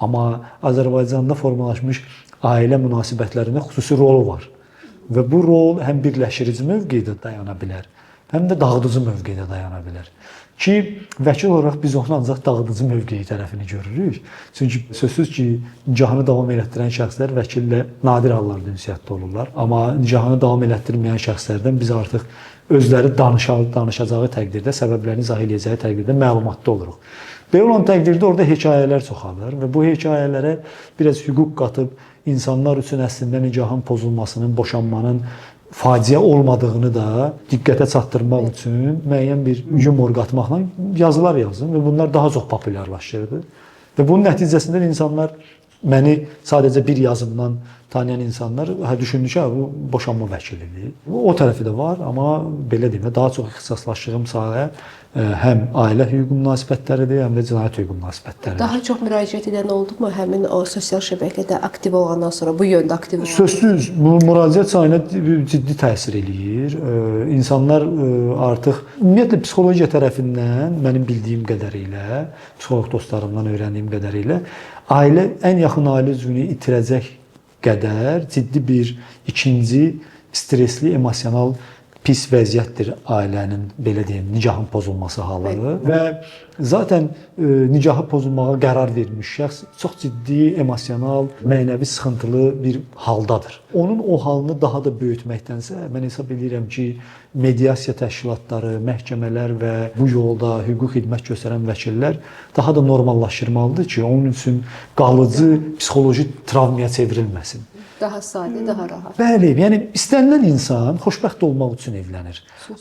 amma Azərbaycanda formalaşmış ailə münasibətlərində xüsusi rolu var. Və bu rol həm birləşdirici mövqedə dayana bilər, həm də dağıdıcı mövqedə dayana bilər. Ki, vəkil olaraq biz onu ancaq dağıdıcı mövqeyi tərəfini görürük. Çünki sözsüz ki, nicahını davam elətdirən şəxslər vəkillə nadir hallarda ünsiyyətdə olurlar. Amma nicahını davam elətdirməyən şəxslərdən biz artıq özləri danışacağı təqdirdə, səbəblərini izah edəcəyi təqdirdə məlumatda oluruq. Belə olan təqdirdə orada hekayələr çoxalır və bu hekayələrə biraz hüquq qatıb insanlar üçün əslində nicahın pozulmasının, boşanmanın faciə olmadığını da diqqətə çatdırmaq üçün müəyyən bir yumor qatmaqla yazılar yazdım və bunlar daha çox populyarlaşırdı. Və bunun nəticəsində insanlar məni sadəcə bir yazımdan tanıyan insanlar düşündü ki, bu boşanma vəkilidir. O tərəfi də var, amma belə deyim, daha çox ixtisaslaşdığım sahə həm ailə hüququ münasibətləridir, həm də cinayət hüququ münasibətləridir. Daha çox müraciət edən oldumu həmin o sosial şəbəkədə aktiv olandan sonra, bu yöndə aktiv olandan? Sözsüz, bu müraciət sayına ciddi təsir eləyir. İnsanlar artıq ümumiyyətlə psixologiya tərəfindən mənim bildiyim qədərilə, psixoloq dostlarımdan öyrəndiyim qədərilə ailə ən yaxın ailə üzvünü itirəcək qədər ciddi bir ikinci stresli, emosional pis vəziyyətdir ailənin, belə deyim, nicahın pozulması halı və zaten nicahı pozulmağa qərar vermiş şəxs çox ciddi, emosional, mənəvi sıxıntılı bir haldadır. Onun o halını daha da böyütməkdənsə, mən hesab edirəm ki, mediasiya təşkilatları, məhkəmələr və bu yolda hüquq xidmət göstərən vəkillər daha da normallaşdırmalıdır ki, onun üçün qalıcı psixoloji travmaya çevrilməsin. Daha sadə, daha rahat. Bəli, yəni istənilən insan xoşbəxt olmaq üçün evlənir.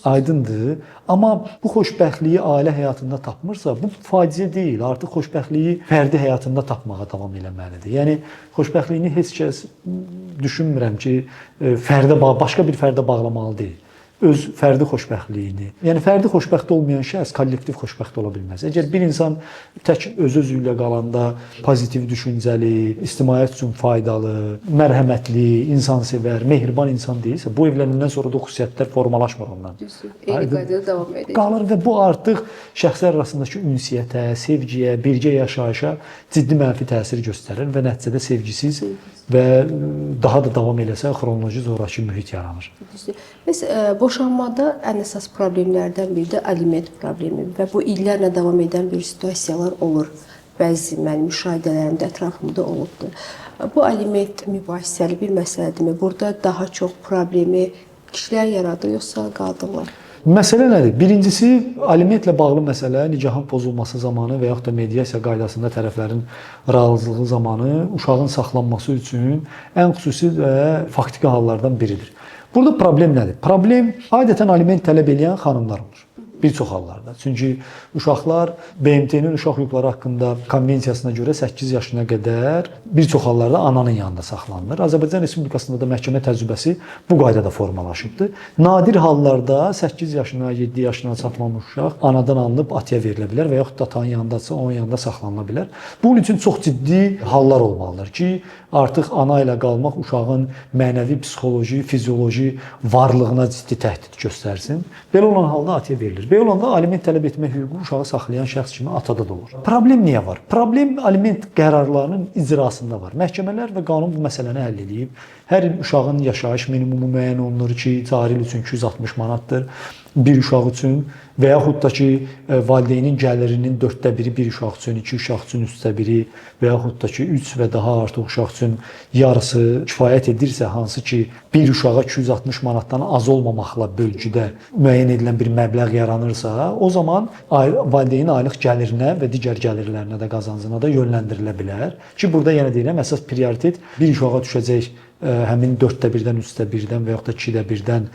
Aydındır. Amma bu xoşbəxtliyi ailə həyatında tapmırsa, bu faciə deyil. Artıq xoşbəxtliyi fərdi həyatında tapmağa davam etməlidir. Yəni xoşbəxtliyini heç kəs düşünmürəm ki, başqa bir fərdə bağlamalı deyil. Öz fərdi xoşbəxtliyini. Yəni fərdi xoşbəxt olmayan şəxs kollektiv xoşbəxt ola bilməz. Əgər bir insan tək öz-özü ilə qalanda pozitiv düşüncəli, ictimaiyyət üçün faydalı, mərhəmətli, insansevər, mehriban insan deyilsə, bu evlənəndən sonra da xüsusiyyətlər formalaşmır ondan. Eyni qaydada davam edəcək. Qalır və bu artıq şəxslər arasındakı ünsiyyətə, sevgiyə, birgə yaşayışa ciddi mənfi təsir göstərir və nəticədə sevgisiz və daha da davam eləsə xronoloji zorakı mühit yaranır. Biz boşanmada ən əsas problemlərdən biri də aliment problemi və bu illərlə davam edən bir situasiyalar olur. Bəzi mənim müşahidələrimdə ətrafımda olubdur. Bu aliment mübahisəli bir məsələdirmi? Burada daha çox problemi kişilər yaradır, yoxsa qadınlar? Məsələ nədir? Birincisi, alimentlə bağlı məsələ nicahın pozulması zamanı və yaxud da mediasiya qaydasında tərəflərin razılığı zamanı uşağın saxlanması üçün ən xüsusi və faktiki hallardan biridir. Burada problem nədir? Problem adətən aliment tələb edən xanımlar olur. Bir çox hallarda. Çünki uşaqlar BMT-nin uşaq hüquqları haqqında konvensiyasına görə 8 yaşına qədər bir çox hallarda ananın yanında saxlanılır. Azərbaycan Respublikasında da məhkəmə təcrübəsi bu qaydada formalaşıbdır. Nadir hallarda 8 yaşına, 7 yaşına çatmamış uşaq anadan alınıb ataya verilə bilər və yaxud da atanın yanındadsa onun yanında saxlanıla bilər. Bunun üçün çox ciddi hallar olmalıdır ki, artıq ana ilə qalmaq uşağın mənəvi, psixoloji, fizioloji varlığına ciddi təhdid göstərsin. Belə olan halda ataya verilir. Belə olanda aliment tələb etmə hüququ uşağı saxlayan şəxs kimi atada da olur. Problem niyə var? Problem aliment qərarlarının icrasında var. Məhkəmələr və qanun bu məsələni həll edib. Hər il uşağın yaşayış minimumu müəyyən olunur ki, cari il üçün 260 manatdır. Bir uşaq üçün və yaxud da ki, valideynin gəlirinin 1/4 bir uşaq üçün, 2 uşaq üçün 1/3 və yaxud da ki, 3 və daha artıq uşaq üçün yarısı kifayət edirsə, hansı ki, bir uşağa 260 manatdan az olmamaqla bölgüdə müəyyən edilən bir məbləğ yaranırsa, o zaman valideynin aylıq gəlirinə və digər gəlirlərinə də qazancına da yönləndirilə bilər. Ki, burada yenə deyirəm, əsas prioritet bir uşağa düşəcək həmin 1/4-dən, 3/1-dən və yaxud da 2/1-dən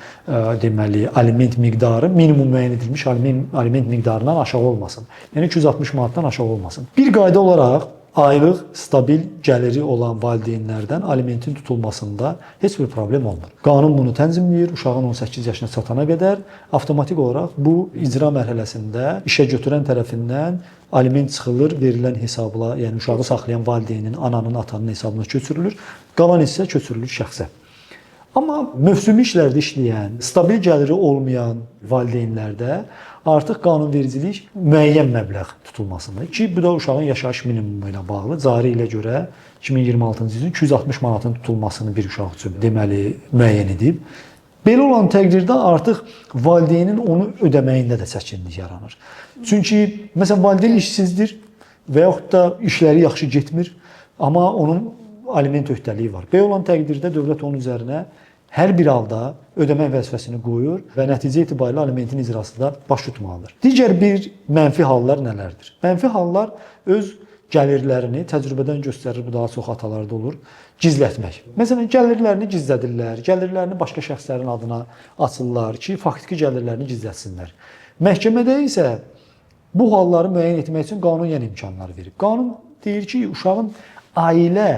deməli aliment miqdarı minimum müəyyən edilmiş aliment miqdarından aşağı olmasın. Yəni 260 manatdan aşağı olmasın. Bir qayda olaraq aylıq stabil gəliri olan valideynlərdən alimentin tutulmasında heç bir problem olmur. Qanun bunu tənzimləyir. Uşağın 18 yaşına çatana qədər avtomatik olaraq bu icra mərhələsində işə götürən tərəfindən aliment çıxılır, verilən hesabla, yəni uşağı saxlayan valideynin, ananın, atanın hesabına köçürülür. Qalan isə köçürülür şəxsə. Amma mövsümi işlərdə işləyən, stabil gəliri olmayan valideynlərdə artıq qanunvericilik müəyyən məbləğ tutulmasında ki, bu da uşağın yaşayış minimumu ilə bağlı cari ilə görə 2026-cı ilin 260 manatın tutulmasını bir uşaq üçün deməli müəyyən edib. Belə olan təqdirdə artıq valideynin onu ödəməyində də çətinlik yaranır. Çünki məsələn valideyn işsizdir və yaxud da işləri yaxşı getmir, amma onun aliment öhdəliyi var. Belə olan təqdirdə dövlət onun üzərinə hər bir halda ödəmə vəzifəsini qoyur və nəticə itibarilə alimentin icrası da baş tutmalıdır. Digər bir mənfi hallar nələrdir? Mənfi hallar öz gəlirlərini təcrübədən göstərir, bu daha çox atalarda olur, gizlətmək. Məsələn, gəlirlərini gizlədirlər, gəlirlərini başqa şəxslərin adına açırlar ki, faktiki gəlirlərini gizlətsinlər. Məhkəmədə isə bu halları müəyyən etmək üçün qanun yenə imkanlar verib. Qanun deyir ki, uşağın ailə,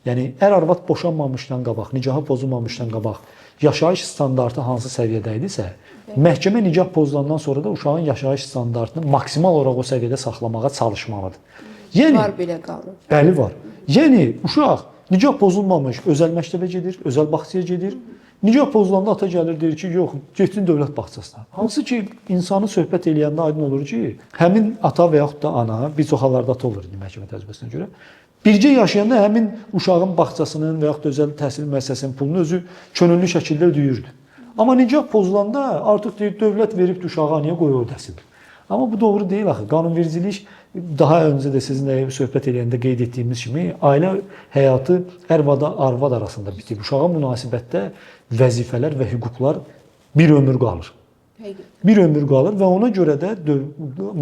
yəni ər-arvad boşanmamışdan qabaq, nikahı pozulmamışdan qabaq yaşayış standartı hansı səviyyədə idisə, məhkəmə nikah pozulandan sonra da uşağın yaşayış standartını maksimal olaraq o səviyyədə saxlamağa çalışmalıdır. Yəni var belə qanun. Bəli var. Yəni uşaq nikah pozulmamış, özəl məktəbə gedir, özəl bağçaya gedir. Nikah pozulanda ata gəlir deyir ki, yox, getsin dövlət bağçasına. Hansı ki, insanı söhbət eləyəndə aydın olur ki, həmin ata və yaxud da ana, bir çox hallarda ata olur məhkəmə təcrübəsinə görə, bircə yaşayanda həmin uşağın bağçasının və yaxud da özəl təhsil müəssisəsinin pulunu özü könüllü şəkildə ödəyirdi. Amma nikah pozulanda artıq deyir, dövlət veribdi uşağa, niyə qoy ödəsin? Amma bu doğru deyil axı. Qanunvericilik daha öncə də sizinlə söhbət edəndə qeyd etdiyimiz kimi ailə həyatı ər-arvad arasında bitib. Uşağa münasibətdə vəzifələr və hüquqlar bir ömür qalır. Bir ömür qalır və ona görə də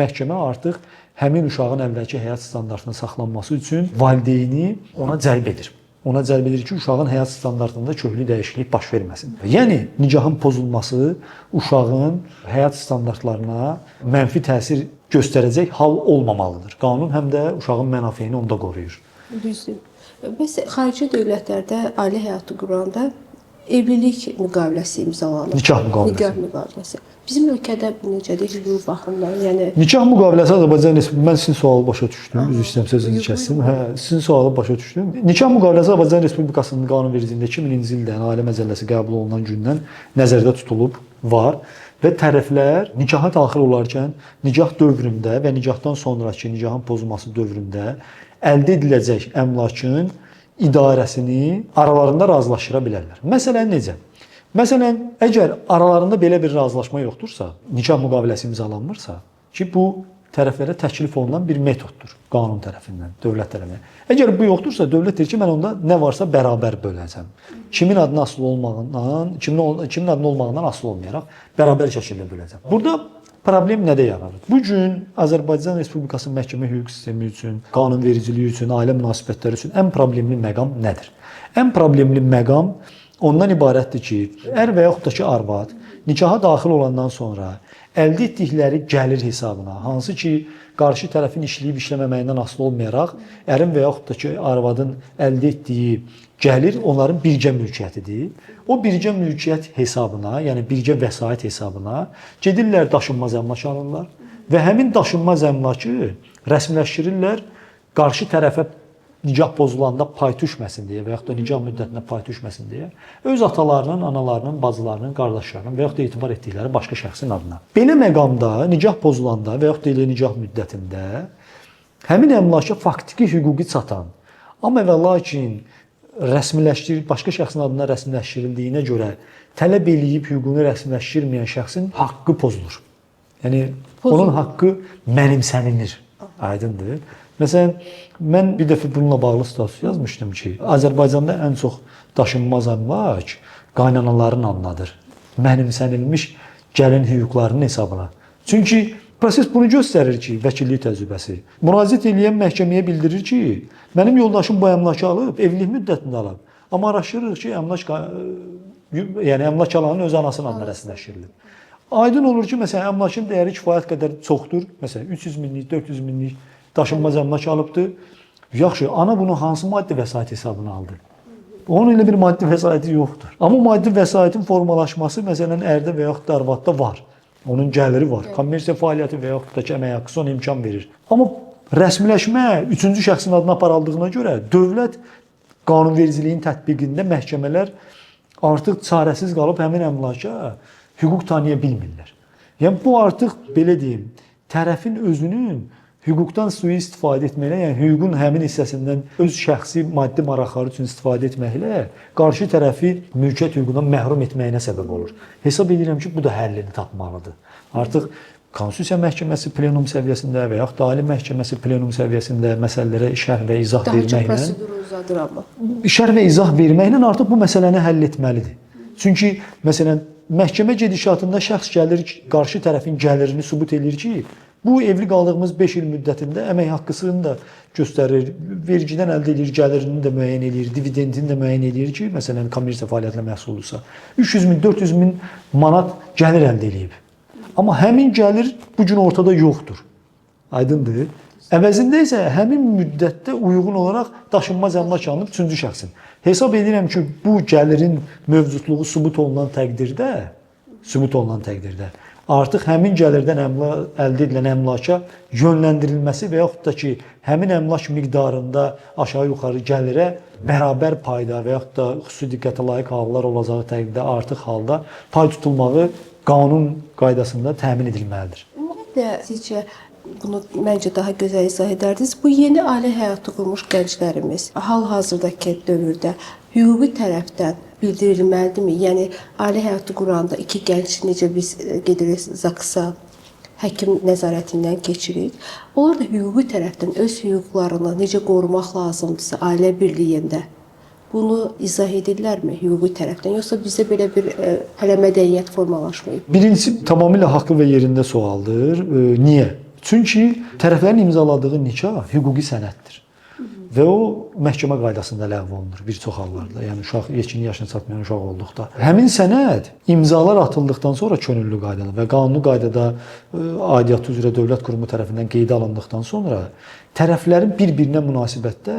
məhkəmə artıq həmin uşağın əvvəlki həyat standartının saxlanması üçün valideyni ona cəlb edir. Ona cəlb edir ki, uşağın həyat standartında köklü dəyişiklik baş verməsin. Yəni nikahın pozulması uşağın həyat standartlarına mənfi təsir göstərəcək hal olmamalıdır. Qanun həm də uşağın mənafeyini onda qoruyur. Düzdür. Bəs xarici dövlətlərdə ailə həyatı quranda evlilik müqaviləsi imzalanır. Nikah müqaviləsi. Nikah müqaviləsi. Bizim ölkədə necədir hüquq baxımından? Yəni nikah müqaviləsi Azərbaycan Respublikası, mən sizin sualı başa düşdüm. Üzr istəyirəm sözünüzü kəsdim. Hə, sizin sualı başa düşdüm. Nikah müqaviləsi Azərbaycan Respublikasının qanunvericiliyində 2000-ci ildən Ailə Məcəlləsi qəbul olunan gündən nəzərdə tutulub var və tərəflər nikaha daxil olarkən nikah dövründə və nikahdan sonrakı nikahın pozulması dövründə əldə ediləcək əmlakın idarəsini aralarında razılaşdıra bilərlər. Məsələn necə? Məsələn, əgər aralarında belə bir razılaşma yoxdursa, nikah müqaviləsi imzalanmırsa, ki bu tərəflərə təklif olunan bir metoddur qanun tərəfindən, dövlət tərəfindən. Əgər bu yoxdursa, dövlət deyir ki, mən onda nə varsa bərabər böləcəm. Kimin adının asılı olmağından, kimin adının olmağından asılı olmayaraq bərabər şəkildə böləcəm. Burada problem nədə yaranır? Bu gün Azərbaycan Respublikası məhkəmə hüquq sistemi üçün, qanunvericiliyi üçün, ailə münasibətləri üçün ən problemli məqam nədir? Ən problemli məqam ondan ibarətdir ki, ər və yaxud da ki, arvad nikaha daxil olandan sonra əldə etdikləri gəlir hesabına, hansı ki, qarşı tərəfin işləyib işləməməyindən asılı olmayaraq, ərin və yaxud da ki, arvadın əldə etdiyi gəlir onların birgə mülkiyyətidir. O birgə mülkiyyət hesabına, yəni birgə vəsait hesabına gedirlər daşınmaz əmlak alırlar və həmin daşınmaz əmlakı rəsmiləşdirirlər qarşı tərəfə nikah pozulanda pay düşməsin deyə və yaxud da nikah müddətində pay düşməsin deyə öz atalarının, analarının, bacılarının, qardaşlarının və yaxud da etibar etdikləri başqa şəxsin adına. Belə məqamda nikah pozulanda və yaxud da elə nikah müddətində həmin əmlaka faktiki hüquqi çatan, amma və lakin başqa şəxsin adına rəsmiləşdirildiyinə görə tələb eləyib hüququnu rəsmiləşdirməyən şəxsin haqqı pozulur. Yəni onun haqqı mənimsənilir. Aydındır. Məsələn, mən bir dəfə bununla bağlı status yazmışdım ki, Azərbaycanda ən çox daşınmaz əmlak qaynanaların adınadır. Mənimsənilmiş gəlin hüquqlarının hesabına. Çünki proses bunu göstərir ki, vəkillik təcrübəsi. Müraciət edən məhkəməyə bildirir ki, mənim yoldaşım bu əmlakı alıb, evlilik müddətində alıb. Amma araşdırırıq ki, əmlak alanın öz anasının adına rəsmiləşdirilib. Aydın olur ki, məsələn, əmlakın dəyəri kifayət qədər çoxdur. Məsələn, 300 minlik, 400 minlik daşınmaz əmlak alıbdır. Yaxşı, ana bunu hansı maddi vəsait hesabına aldı? Onun elə bir maddi vəsaiti yoxdur. Amma maddi vəsaitin formalaşması məsələn ərdə və yaxud da arvadda var. Onun gəliri var. Kommersiya fəaliyyəti və yaxud da ki, əmək haqqısı ona imkan verir. Amma rəsmiləşmə üçüncü şəxsin adına aparıldığına görə dövlət qanunvericiliyin tətbiqində məhkəmələr artıq çarəsiz qalıb həmin əmlaka hüquq tanıya bilmirlər. Yəni bu artıq belə deyim, tərəfin özünün hüquqdan sui-istifadə etməklə, yəni hüququn həmin hissəsindən öz şəxsi maddi maraqları üçün istifadə etməklə qarşı tərəfi mülkiyyət hüququndan məhrum etməyinə səbəb olur. Hesab edirəm ki, bu da həllini tapmalıdır. Artıq Konstitusiya Məhkəməsi plenum səviyyəsində və yaxud da Ali Məhkəməsi plenum səviyyəsində məsələlərə şərh və izah daha verməklə prosedur uzadır amma. şərh və izah verməklə artıq bu məsələni həll etməlidir. Çünki məsələn məhkəmə gedişatında şəxs gəlir, qarşı tərəfin gəlirini sübut edir ki, bu evli qaldığımız 5 il müddətində əmək haqqısını da göstərir, vergidən əldə edir, gəlirini də müəyyən edir, dividendini də müəyyən edir ki, məsələn kommersiya fəaliyyətlə məsuldursa, 300 min, 400 min manat gəlir əldə edib. Amma həmin gəlir bu gün ortada yoxdur. Aydındır? Əvəzində isə həmin müddətdə uyğun olaraq daşınmaz əmlak alınıb üçüncü şəxsin. Hesab edirəm ki, bu gəlirin mövcudluğu sübut olunan təqdirdə artıq həmin gəlirdən əldə edilən əmlaka yönləndirilməsi və yaxud da ki, həmin əmlak miqdarında aşağı-yuxarı gəlirə bərabər payda və yaxud da xüsusi diqqətə layiq hallar olacağı təqdirdə artıq halda pay tutulmağı qanun qaydasında təmin edilməlidir. Ümumiyyətlə sizcə bunu məncə daha gözəl izah edərdiniz. Bu yeni ailə həyatı qurmuş gənclərimiz hal-hazırdakı dövrdə hüquqi tərəfdən bildirilməlidirmi? Yəni ailə həyatı quranda iki gənc necə biz gedirik ZAKS-a, həkim nəzarətindən keçirik. Onlar da hüquqi tərəfdən öz hüquqlarını necə qorumaq lazımdırsa ailə birliyində bunu izah edirlərmi hüquqi tərəfdən, yoxsa bizdə belə bir hələ mədəniyyət formalaşmayıb? Birincisi tamamilə haqlı və yerində sualdır. Niyə? Çünki tərəflərin imzaladığı nikah hüquqi sənəddir. Və o məhkəmə qaydasında ləğv olunur bir çox hallarda. Yəni uşaq yetkinlik yaşına çatmayan uşaq olduqda. Həmin sənəd imzalar atıldıqdan sonra könüllü qaydada və qanuni qaydada aidiyyatı üzrə dövlət qurumu tərəfindən qeydə alındıqdan sonra tərəflərin bir-birinə münasibətdə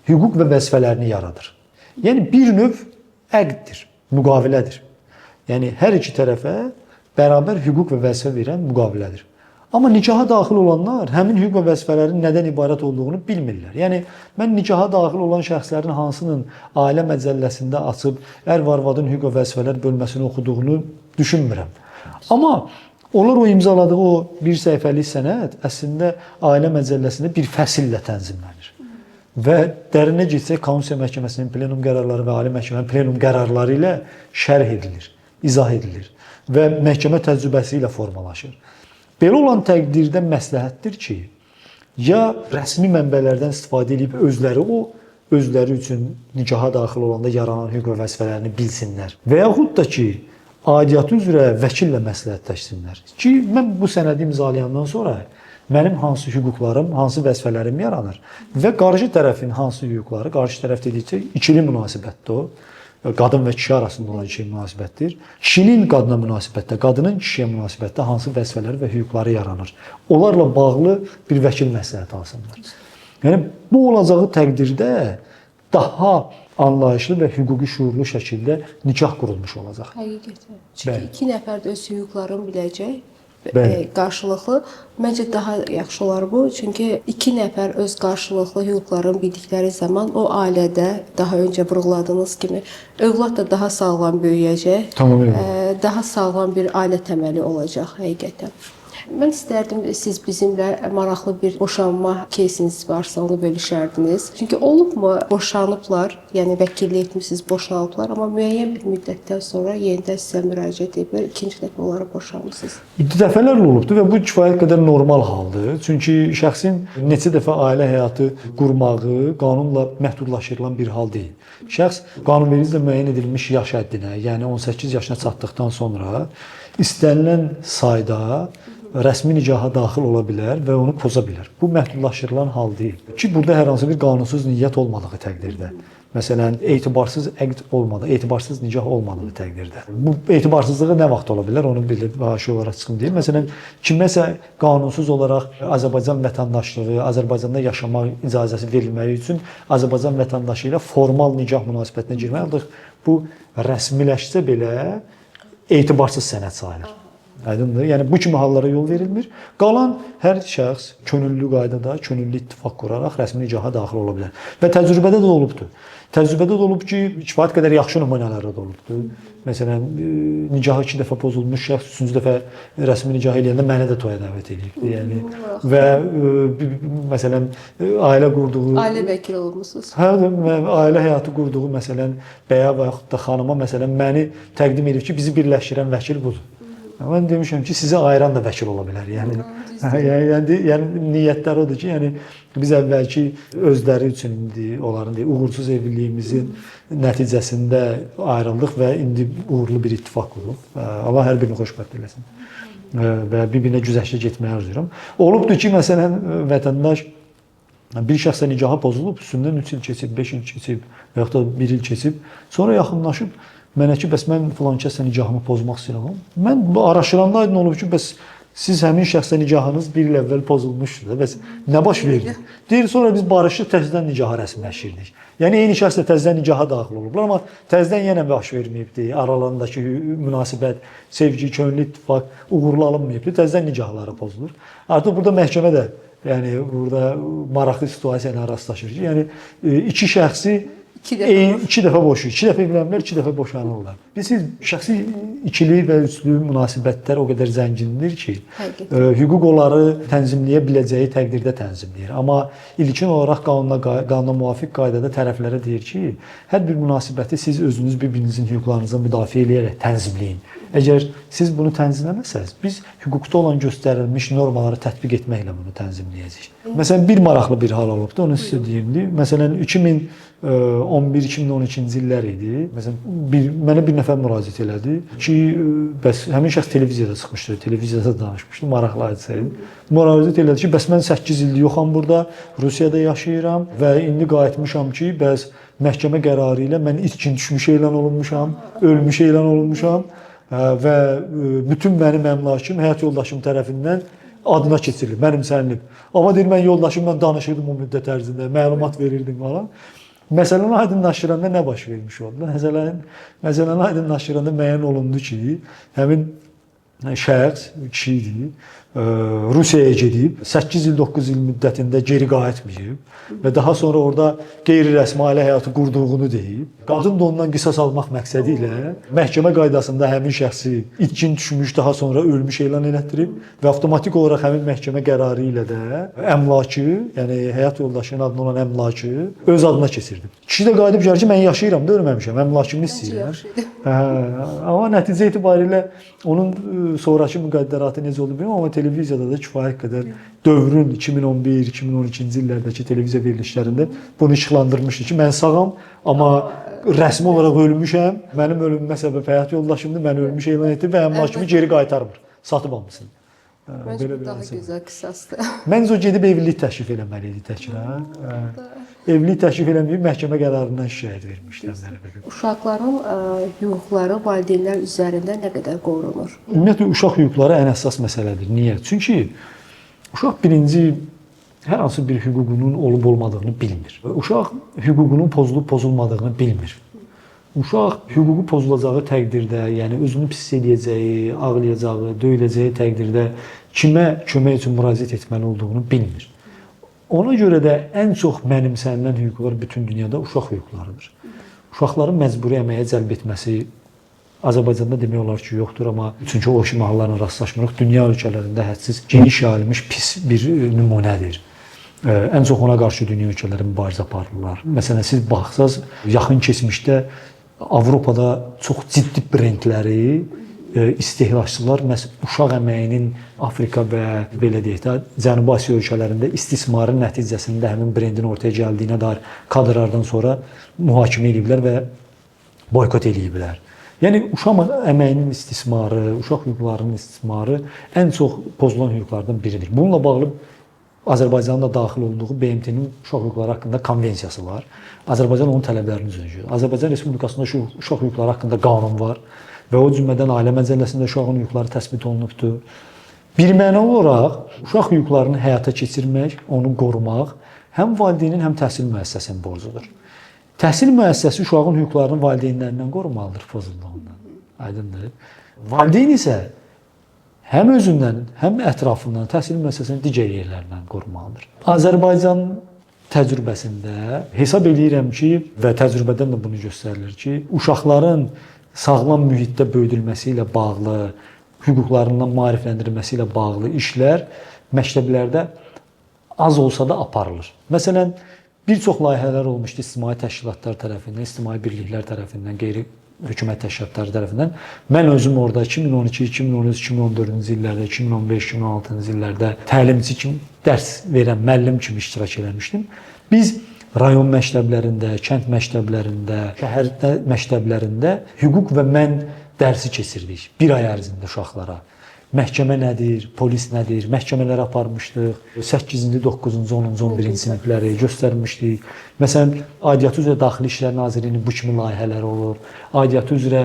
hüquq və vəzifələrini yaradır. Yəni bir növ əqddir, müqavilədir. Yəni hər iki tərəfə bərabər hüquq və vəzifə verən müqavilədir. Amma nikaha daxil olanlar həmin hüquq və vəzifələrin nədən ibarət olduğunu bilmirlər. Yəni mən nikaha daxil olan şəxslərin hansının ailə məcəlləsində açıb ər və arvadın hüquq və vəzifələr bölməsini oxuduğunu düşünmürəm. Amma onlar o imzaladığı o bir səhifəlik sənəd əslində ailə məcəlləsində bir fəsillə tənzimlənir. Və dərinə getsək, Konstitusiya Məhkəməsinin plenum qərarları və Ali Məhkəmənin plenum qərarları ilə şərh edilir, izah edilir və məhkəmə təcrübəsi ilə formalaşır. Belə olan təqdirdə məsləhətdir ki, ya rəsmi mənbələrdən istifadə edib özləri üçün nikaha daxil olanda yaranan hüquq və vəzifələrini bilsinlər və yaxud da ki, aidiyyatı üzrə vəkillə məsləhətləşsinlər ki, mən bu sənədi imzalayandan sonra mənim hansı hüquqlarım, hansı vəzifələrim yaranır və qarşı tərəfin hansı hüquqları, qarşı tərəf dedikcə ikili münasibətdir o. Qadın və kişi arasında olan ikili münasibətdir. Kişinin qadına münasibətdə, qadının kişiyə münasibətdə hansı vəzifələri və hüquqları yaranır. Onlarla bağlı bir vəkil məsləhət alsınlar. Yəni bu olacağı təqdirdə daha anlayışlı və hüquqi şuurlu şəkildə nikah qurulmuş olacaq. Həqiqətən. Çünki iki nəfər də öz hüquqlarını biləcək. Bəli. Qarşılıqlı məncə daha yaxşı olar bu. Çünki iki nəfər öz qarşılıqlı hüquqlarını bildikləri zaman o ailədə daha öncə vurğuladığınız kimi övlad da daha sağlam böyüyəcək. Tamamilə. Daha sağlam bir ailə təməli olacaq həqiqətən. Mən istərdim siz bizimlə maraqlı bir boşanma keysiniz varsa onu bölüşərdiniz. Çünki olubmu boşanıblar, yəni vəkillik etmisiniz, boşanıblar, amma müəyyən bir müddətdən sonra yenidən sizə müraciət ediblər, ikinci dəfə onları boşanmısınız. Dəfələrlə olubdu və bu kifayət qədər normal haldır. Çünki şəxsin neçə dəfə ailə həyatı qurmağı qanunla məhdudlaşdırılan bir hal deyil. Şəxs qanunvericiliklə müəyyən edilmiş yaş həddinə, yəni 18 yaşına çatdıqdan sonra istənilən sayda rəsmi nikaha daxil ola bilər və onu poza bilər. Bu məhdudlaşdırılan hal deyil. Ki burada hər hansı bir qanunsuz niyyət olmadığı təqdirdə. Məsələn, etibarsız əqd olmadığı, etibarsız nikah olmadığı təqdirdə. Bu etibarsızlığı nə vaxt ola bilər, onu bilib haşi olaraq çıxım deyim. Məsələn, kiməsə qanunsuz olaraq Azərbaycan vətəndaşlığı, Azərbaycanda yaşamaq icazəsi verilməyi üçün Azərbaycan vətəndaşı ilə formal nikah münasibətinə girmək, bu rəsmiləşsə belə etibarsız sənəd sayılır. Aydındır. Yəni bu kimi hallara yol verilmir. Qalan hər şəxs könüllü qaydada, könüllü ittifaq quraraq rəsmi nikaha daxil ola bilər. Və təcrübədə də olubdur. Təcrübədə də olub ki, kifayət qədər yaxşı nümunələrdə də olubdur. Məsələn, nikahı 2 dəfə pozulmuş şəxs 3-cü dəfə rəsmi nikah eləyəndə məni də toya dəvət edib. Yəni və məsələn, ailə qurduğu ailə vəkili olmusunuz. Hə, ailə həyatı qurduğu məsələn, bəya və yaxud da xanıma məsələn məni təqdim edib ki, bizi birləşdirən vəkil budur. Mən demişəm ki, sizi ayıran da vəkil ola bilər. Yəni niyyətlər odur ki, yəni biz əvvəlki özləri üçün indi onların uğursuz evliliyimizin nəticəsində ayrıldıq və indi uğurlu bir ittifaq qururuq. Allah hər birini xoşbəxt eləsin. Və bir-birinə güzəştə getməyi arzulayıram. Olubdur ki, məsələn, vətəndaş bir şəxslə nikahı pozulub, üstündən 3 il keçib, 5 il keçib və yaxud da 1 il keçib, sonra yaxınlaşıb mənə ki, bəs mən filan kəslə nikahımı pozmaq istəyirəm. Mən bu araşdıranda aydın olub ki, bəs siz həmin şəxslə nikahınız 1 il əvvəl pozulmuşdu da, bəs nə baş verdi? Deyir, sonra biz barışıq, təzədən nikaha rəsmiləşdirdik. Yəni eyni şəxslə təzədən nikaha daxil olublar, amma təzədən yenə baş verməyibdi. Aralarındakı münasibət, sevgi, könüllü ittifaq uğurlu alınmayıbdı. Təzədən nikahları pozulur. Artıq burada məhkəmə də, yəni burada maraqlı situasiya ilə rastlaşır ki, yəni iki şəxsi 2 dəfə boşayır. 2 dəfə evlənirlər, 2 dəfə boşanırlar. Bilirsiniz, şəxsi ikili və üçlü münasibətlər o qədər zəngindir ki, hüquq onları tənzimləyə biləcəyi təqdirdə tənzimləyir. Amma ilkin olaraq qanuna müvafiq qaydada tərəflərə deyir ki, hər bir münasibəti siz özünüz bir-birinizin hüquqlarınızı müdafiə edərək tənzimləyin. Əgər siz bunu tənzimləməsəniz, biz hüquqda olan göstərilmiş normaları tətbiq etməklə bunu tənzimləyəcəyik. Məsələn, bir maraqlı bir hal olubdu, onu sizə deyim. Məsələn, 2011-2012-ci illər idi. Məsələn, mənə bir nəfər müraciət elədi ki, bəs həmin şəxs televiziyada çıxmışdı, televiziyada danışmışdı, maraqlı hadisə idi. Müraciət elədi ki, bəs mən 8 ildir yoxam burada, Rusiyada yaşayıram və indi qayıtmışam ki, bəs məhkəmə qərarı ilə mən itkin düşmüş elan olunmuşam, ölmüş elan olunmuşam və bütün mənim əmlakım həyat yoldaşım tərəfindən adına keçirilib, mənimsənilib. Amma deyir, mən yoldaşımla danışırdım o müddət ərzində, məlumat verirdim falan. Məsələni aydınlaşdıranda nə baş vermiş oldu? Məsələni aydınlaşdıranda müəyyən olundu ki, həmin şəxs, kişi idi, Rusiyaya gedib, 8 il, 9 il müddətində geri qayıtmayıb və daha sonra orada qeyri-rəsmi ailə həyatı qurduğunu deyib. Qadın da ondan qisas almaq məqsədi ilə məhkəmə qaydasında həmin şəxsi itkin düşmüş, daha sonra ölmüş elan elətdirib və avtomatik olaraq həmin məhkəmə qərarı ilə də əmlakı, yəni həyat yoldaşının adına olan əmlakı öz adına keçirdib. Kişi də qayıdıb gəlir ki, mən yaşayıram da, ölməmişəm, əmlakımı istəyirəm. Amma nəticə etibarilə onun sonrakı müqəddəratı necə oldu bilmirəm, amma televiziyada da kifayət qədər dövrün 2011-2012-ci illərdəki televiziya verilişlərində bunu işıqlandırmışdı ki, mən sağam, amma rəsmi olaraq ölmüşəm, mənim ölümümə səbəb həyat yoldaşımdır, mən ölmüş elan etdi və əmlakımı geri qaytarmır, satıb almışsın. Məncə bu daha gözəl qisasdır. Məncə o gedib evlilik təklif eləməli idi təkcə. Evlilik təklif eləməyib məhkəmə qərarından şikayət vermişlər. Uşaqların hüquqları valideynlər üzərində nə qədər qorunur? Ümumiyyətlə uşaq hüquqları ən əsas məsələdir. Niyə? Çünki uşaq birinci hər hansı bir hüququnun olub-olmadığını bilmir. Uşaq hüququnun pozulub-pozulmadığını bilmir. Uşaq hüququ pozulacağı təqdirdə, yəni özünü pis eləyəcəyi, ağlayacağı, döyüləcəyi təqdirdə kimə kömək üçün müraciət etməli olduğunu bilmir. Ona görə də ən çox mənimsənilən hüquqlar bütün dünyada uşaq hüquqlarıdır. Uşaqların məcburi əməyə cəlb etməsi Azərbaycanda demək olar ki, yoxdur, amma çünki o kimi hallarla rastlaşmırıq. Dünya ölkələrində hədsiz geniş yayılmış pis bir nümunədir. Ən çox ona qarşı dünya ölkələri mübarizə aparırlar. Məsələn, siz baxsaz, yaxın keçmişdə Avropada çox ciddi brendləri istehlakçılar məhz uşaq əməyinin Afrika və belə deyək də Cənubi Asiya ölkələrində istismarın nəticəsində həmin brendin ortaya gəldiyinə dair kadrlardan sonra mühakimə ediblər və boykot ediblər. Yəni uşaq əməyinin istismarı, uşaq hüquqlarının istismarı ən çox pozulan hüquqlardan biridir. Bununla bağlı Azərbaycanın da daxil olduğu BMT-nin uşaq hüquqları haqqında konvensiyası var. Azərbaycan onun tələblərini üzrəyir. Azərbaycan Respublikasında uşaq hüquqları haqqında qanun var və o cümlədən Ailə Məcəlləsində uşağın hüquqları təsbit olunubdur. Birmənalı olaraq uşaq hüquqlarını həyata keçirmək, onu qorumaq həm valideynin, həm təhsil müəssisəsinin borcudur. Təhsil müəssisəsi uşağın hüquqlarını valideynlərindən qorumalıdır pozulduğundan. Aydındır. Valideyn isə həm özündən, həm ətrafından, təhsil müəssisəsinin digər yerlərindən qorumalıdır. Azərbaycan təcrübəsində hesab eləyirəm ki, və təcrübədən də bunu göstərilir ki, uşaqların sağlam mühitdə böyüdülməsi ilə bağlı, hüquqlarından maarifləndirilməsi ilə bağlı işlər məktəblərdə az olsa da aparılır. Məsələn, bir çox layihələr olmuşdu ictimai təşkilatlar tərəfindən, ictimai birliklər tərəfindən, qeyri-hökumət təşkilatları tərəfindən. Mən özüm orada 2012, 2013, 2014-cü illərdə, 2015, 2016-cı illərdə təlimçi kimi, dərs verən müəllim kimi iştirak etmişdim. Biz rayon məktəblərində, kənd məktəblərində, şəhər məktəblərində hüquq və mən dərsi keçirdik bir ay ərzində uşaqlara. Məhkəmə nədir, polis nədir, məhkəmələrə aparmışdıq. 8-ci, 9-cu, 10-cu, 11-ci sinifləri göstərmişdik. Məsələn, aidiyyatı üzrə Daxili İşlər Nazirliyinin bu kimi layihələri olur. Aidiyyatı üzrə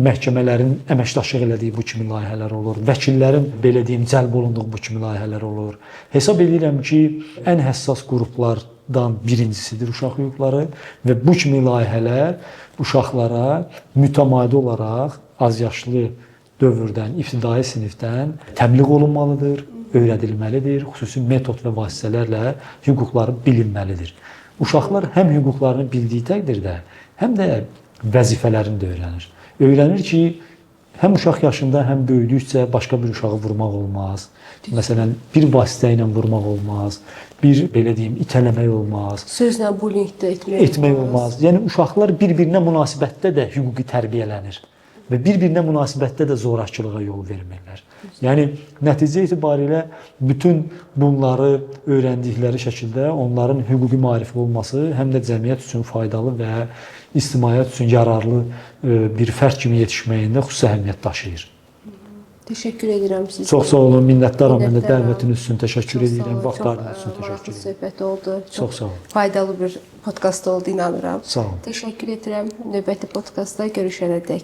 məhkəmələrin əməkdaşlıq elədiyi bu kimi layihələr olur. Vəkillərin, belə deyim, cəlb olunduğu bu kimi layihələr olur. Hesab edirəm ki, ən həssas qruplardan birincisidir uşaq hüquqları və bu kimi layihələr uşaqlara mütəmadi olaraq azyaşlı dövrdən, ibtidai sinifdən təbliğ olunmalıdır, öyrədilməlidir, xüsusi metod və vasitələrlə hüquqları bilinməlidir. Uşaqlar həm hüquqlarını bildiyi təqdirdə, həm də vəzifələrini də öyrənir. Öyrənir ki, həm uşaq yaşında, həm böyüdükcə başqa bir uşağı vurmaq olmaz. Məsələn, bir vasitə ilə vurmaq olmaz, bir, belə deyim, itələmək olmaz. Sözlə bullying də etmək olmaz. Yəni, uşaqlar bir-birinə münasibətdə də hüquqi tərbiyələnir. Və bir-birinə münasibətdə də zorakılığa yol vermirlər. Yəni, nəticə etibarilə bütün bunları öyrəndikləri şəkildə onların hüquqi maarifi olması həm də cəmiyyət üçün faydalı və ictimaiyyət üçün yararlı bir fərd kimi yetişməyində xüsusi əhəmiyyət daşıyır. Təşəkkür edirəm sizə. Çox sağ olun, minnətdaram. Mən də dəvətiniz üçün təşəkkür edirəm. Vaxtlarınız üçün təşəkkür Maraqlı edirəm. söhbət oldu. Çox sağ olun. Faydalı bir podkast oldu, inanıram. Sağ olun. Təşəkkür edirəm. Növbəti podkastda görüşənədək.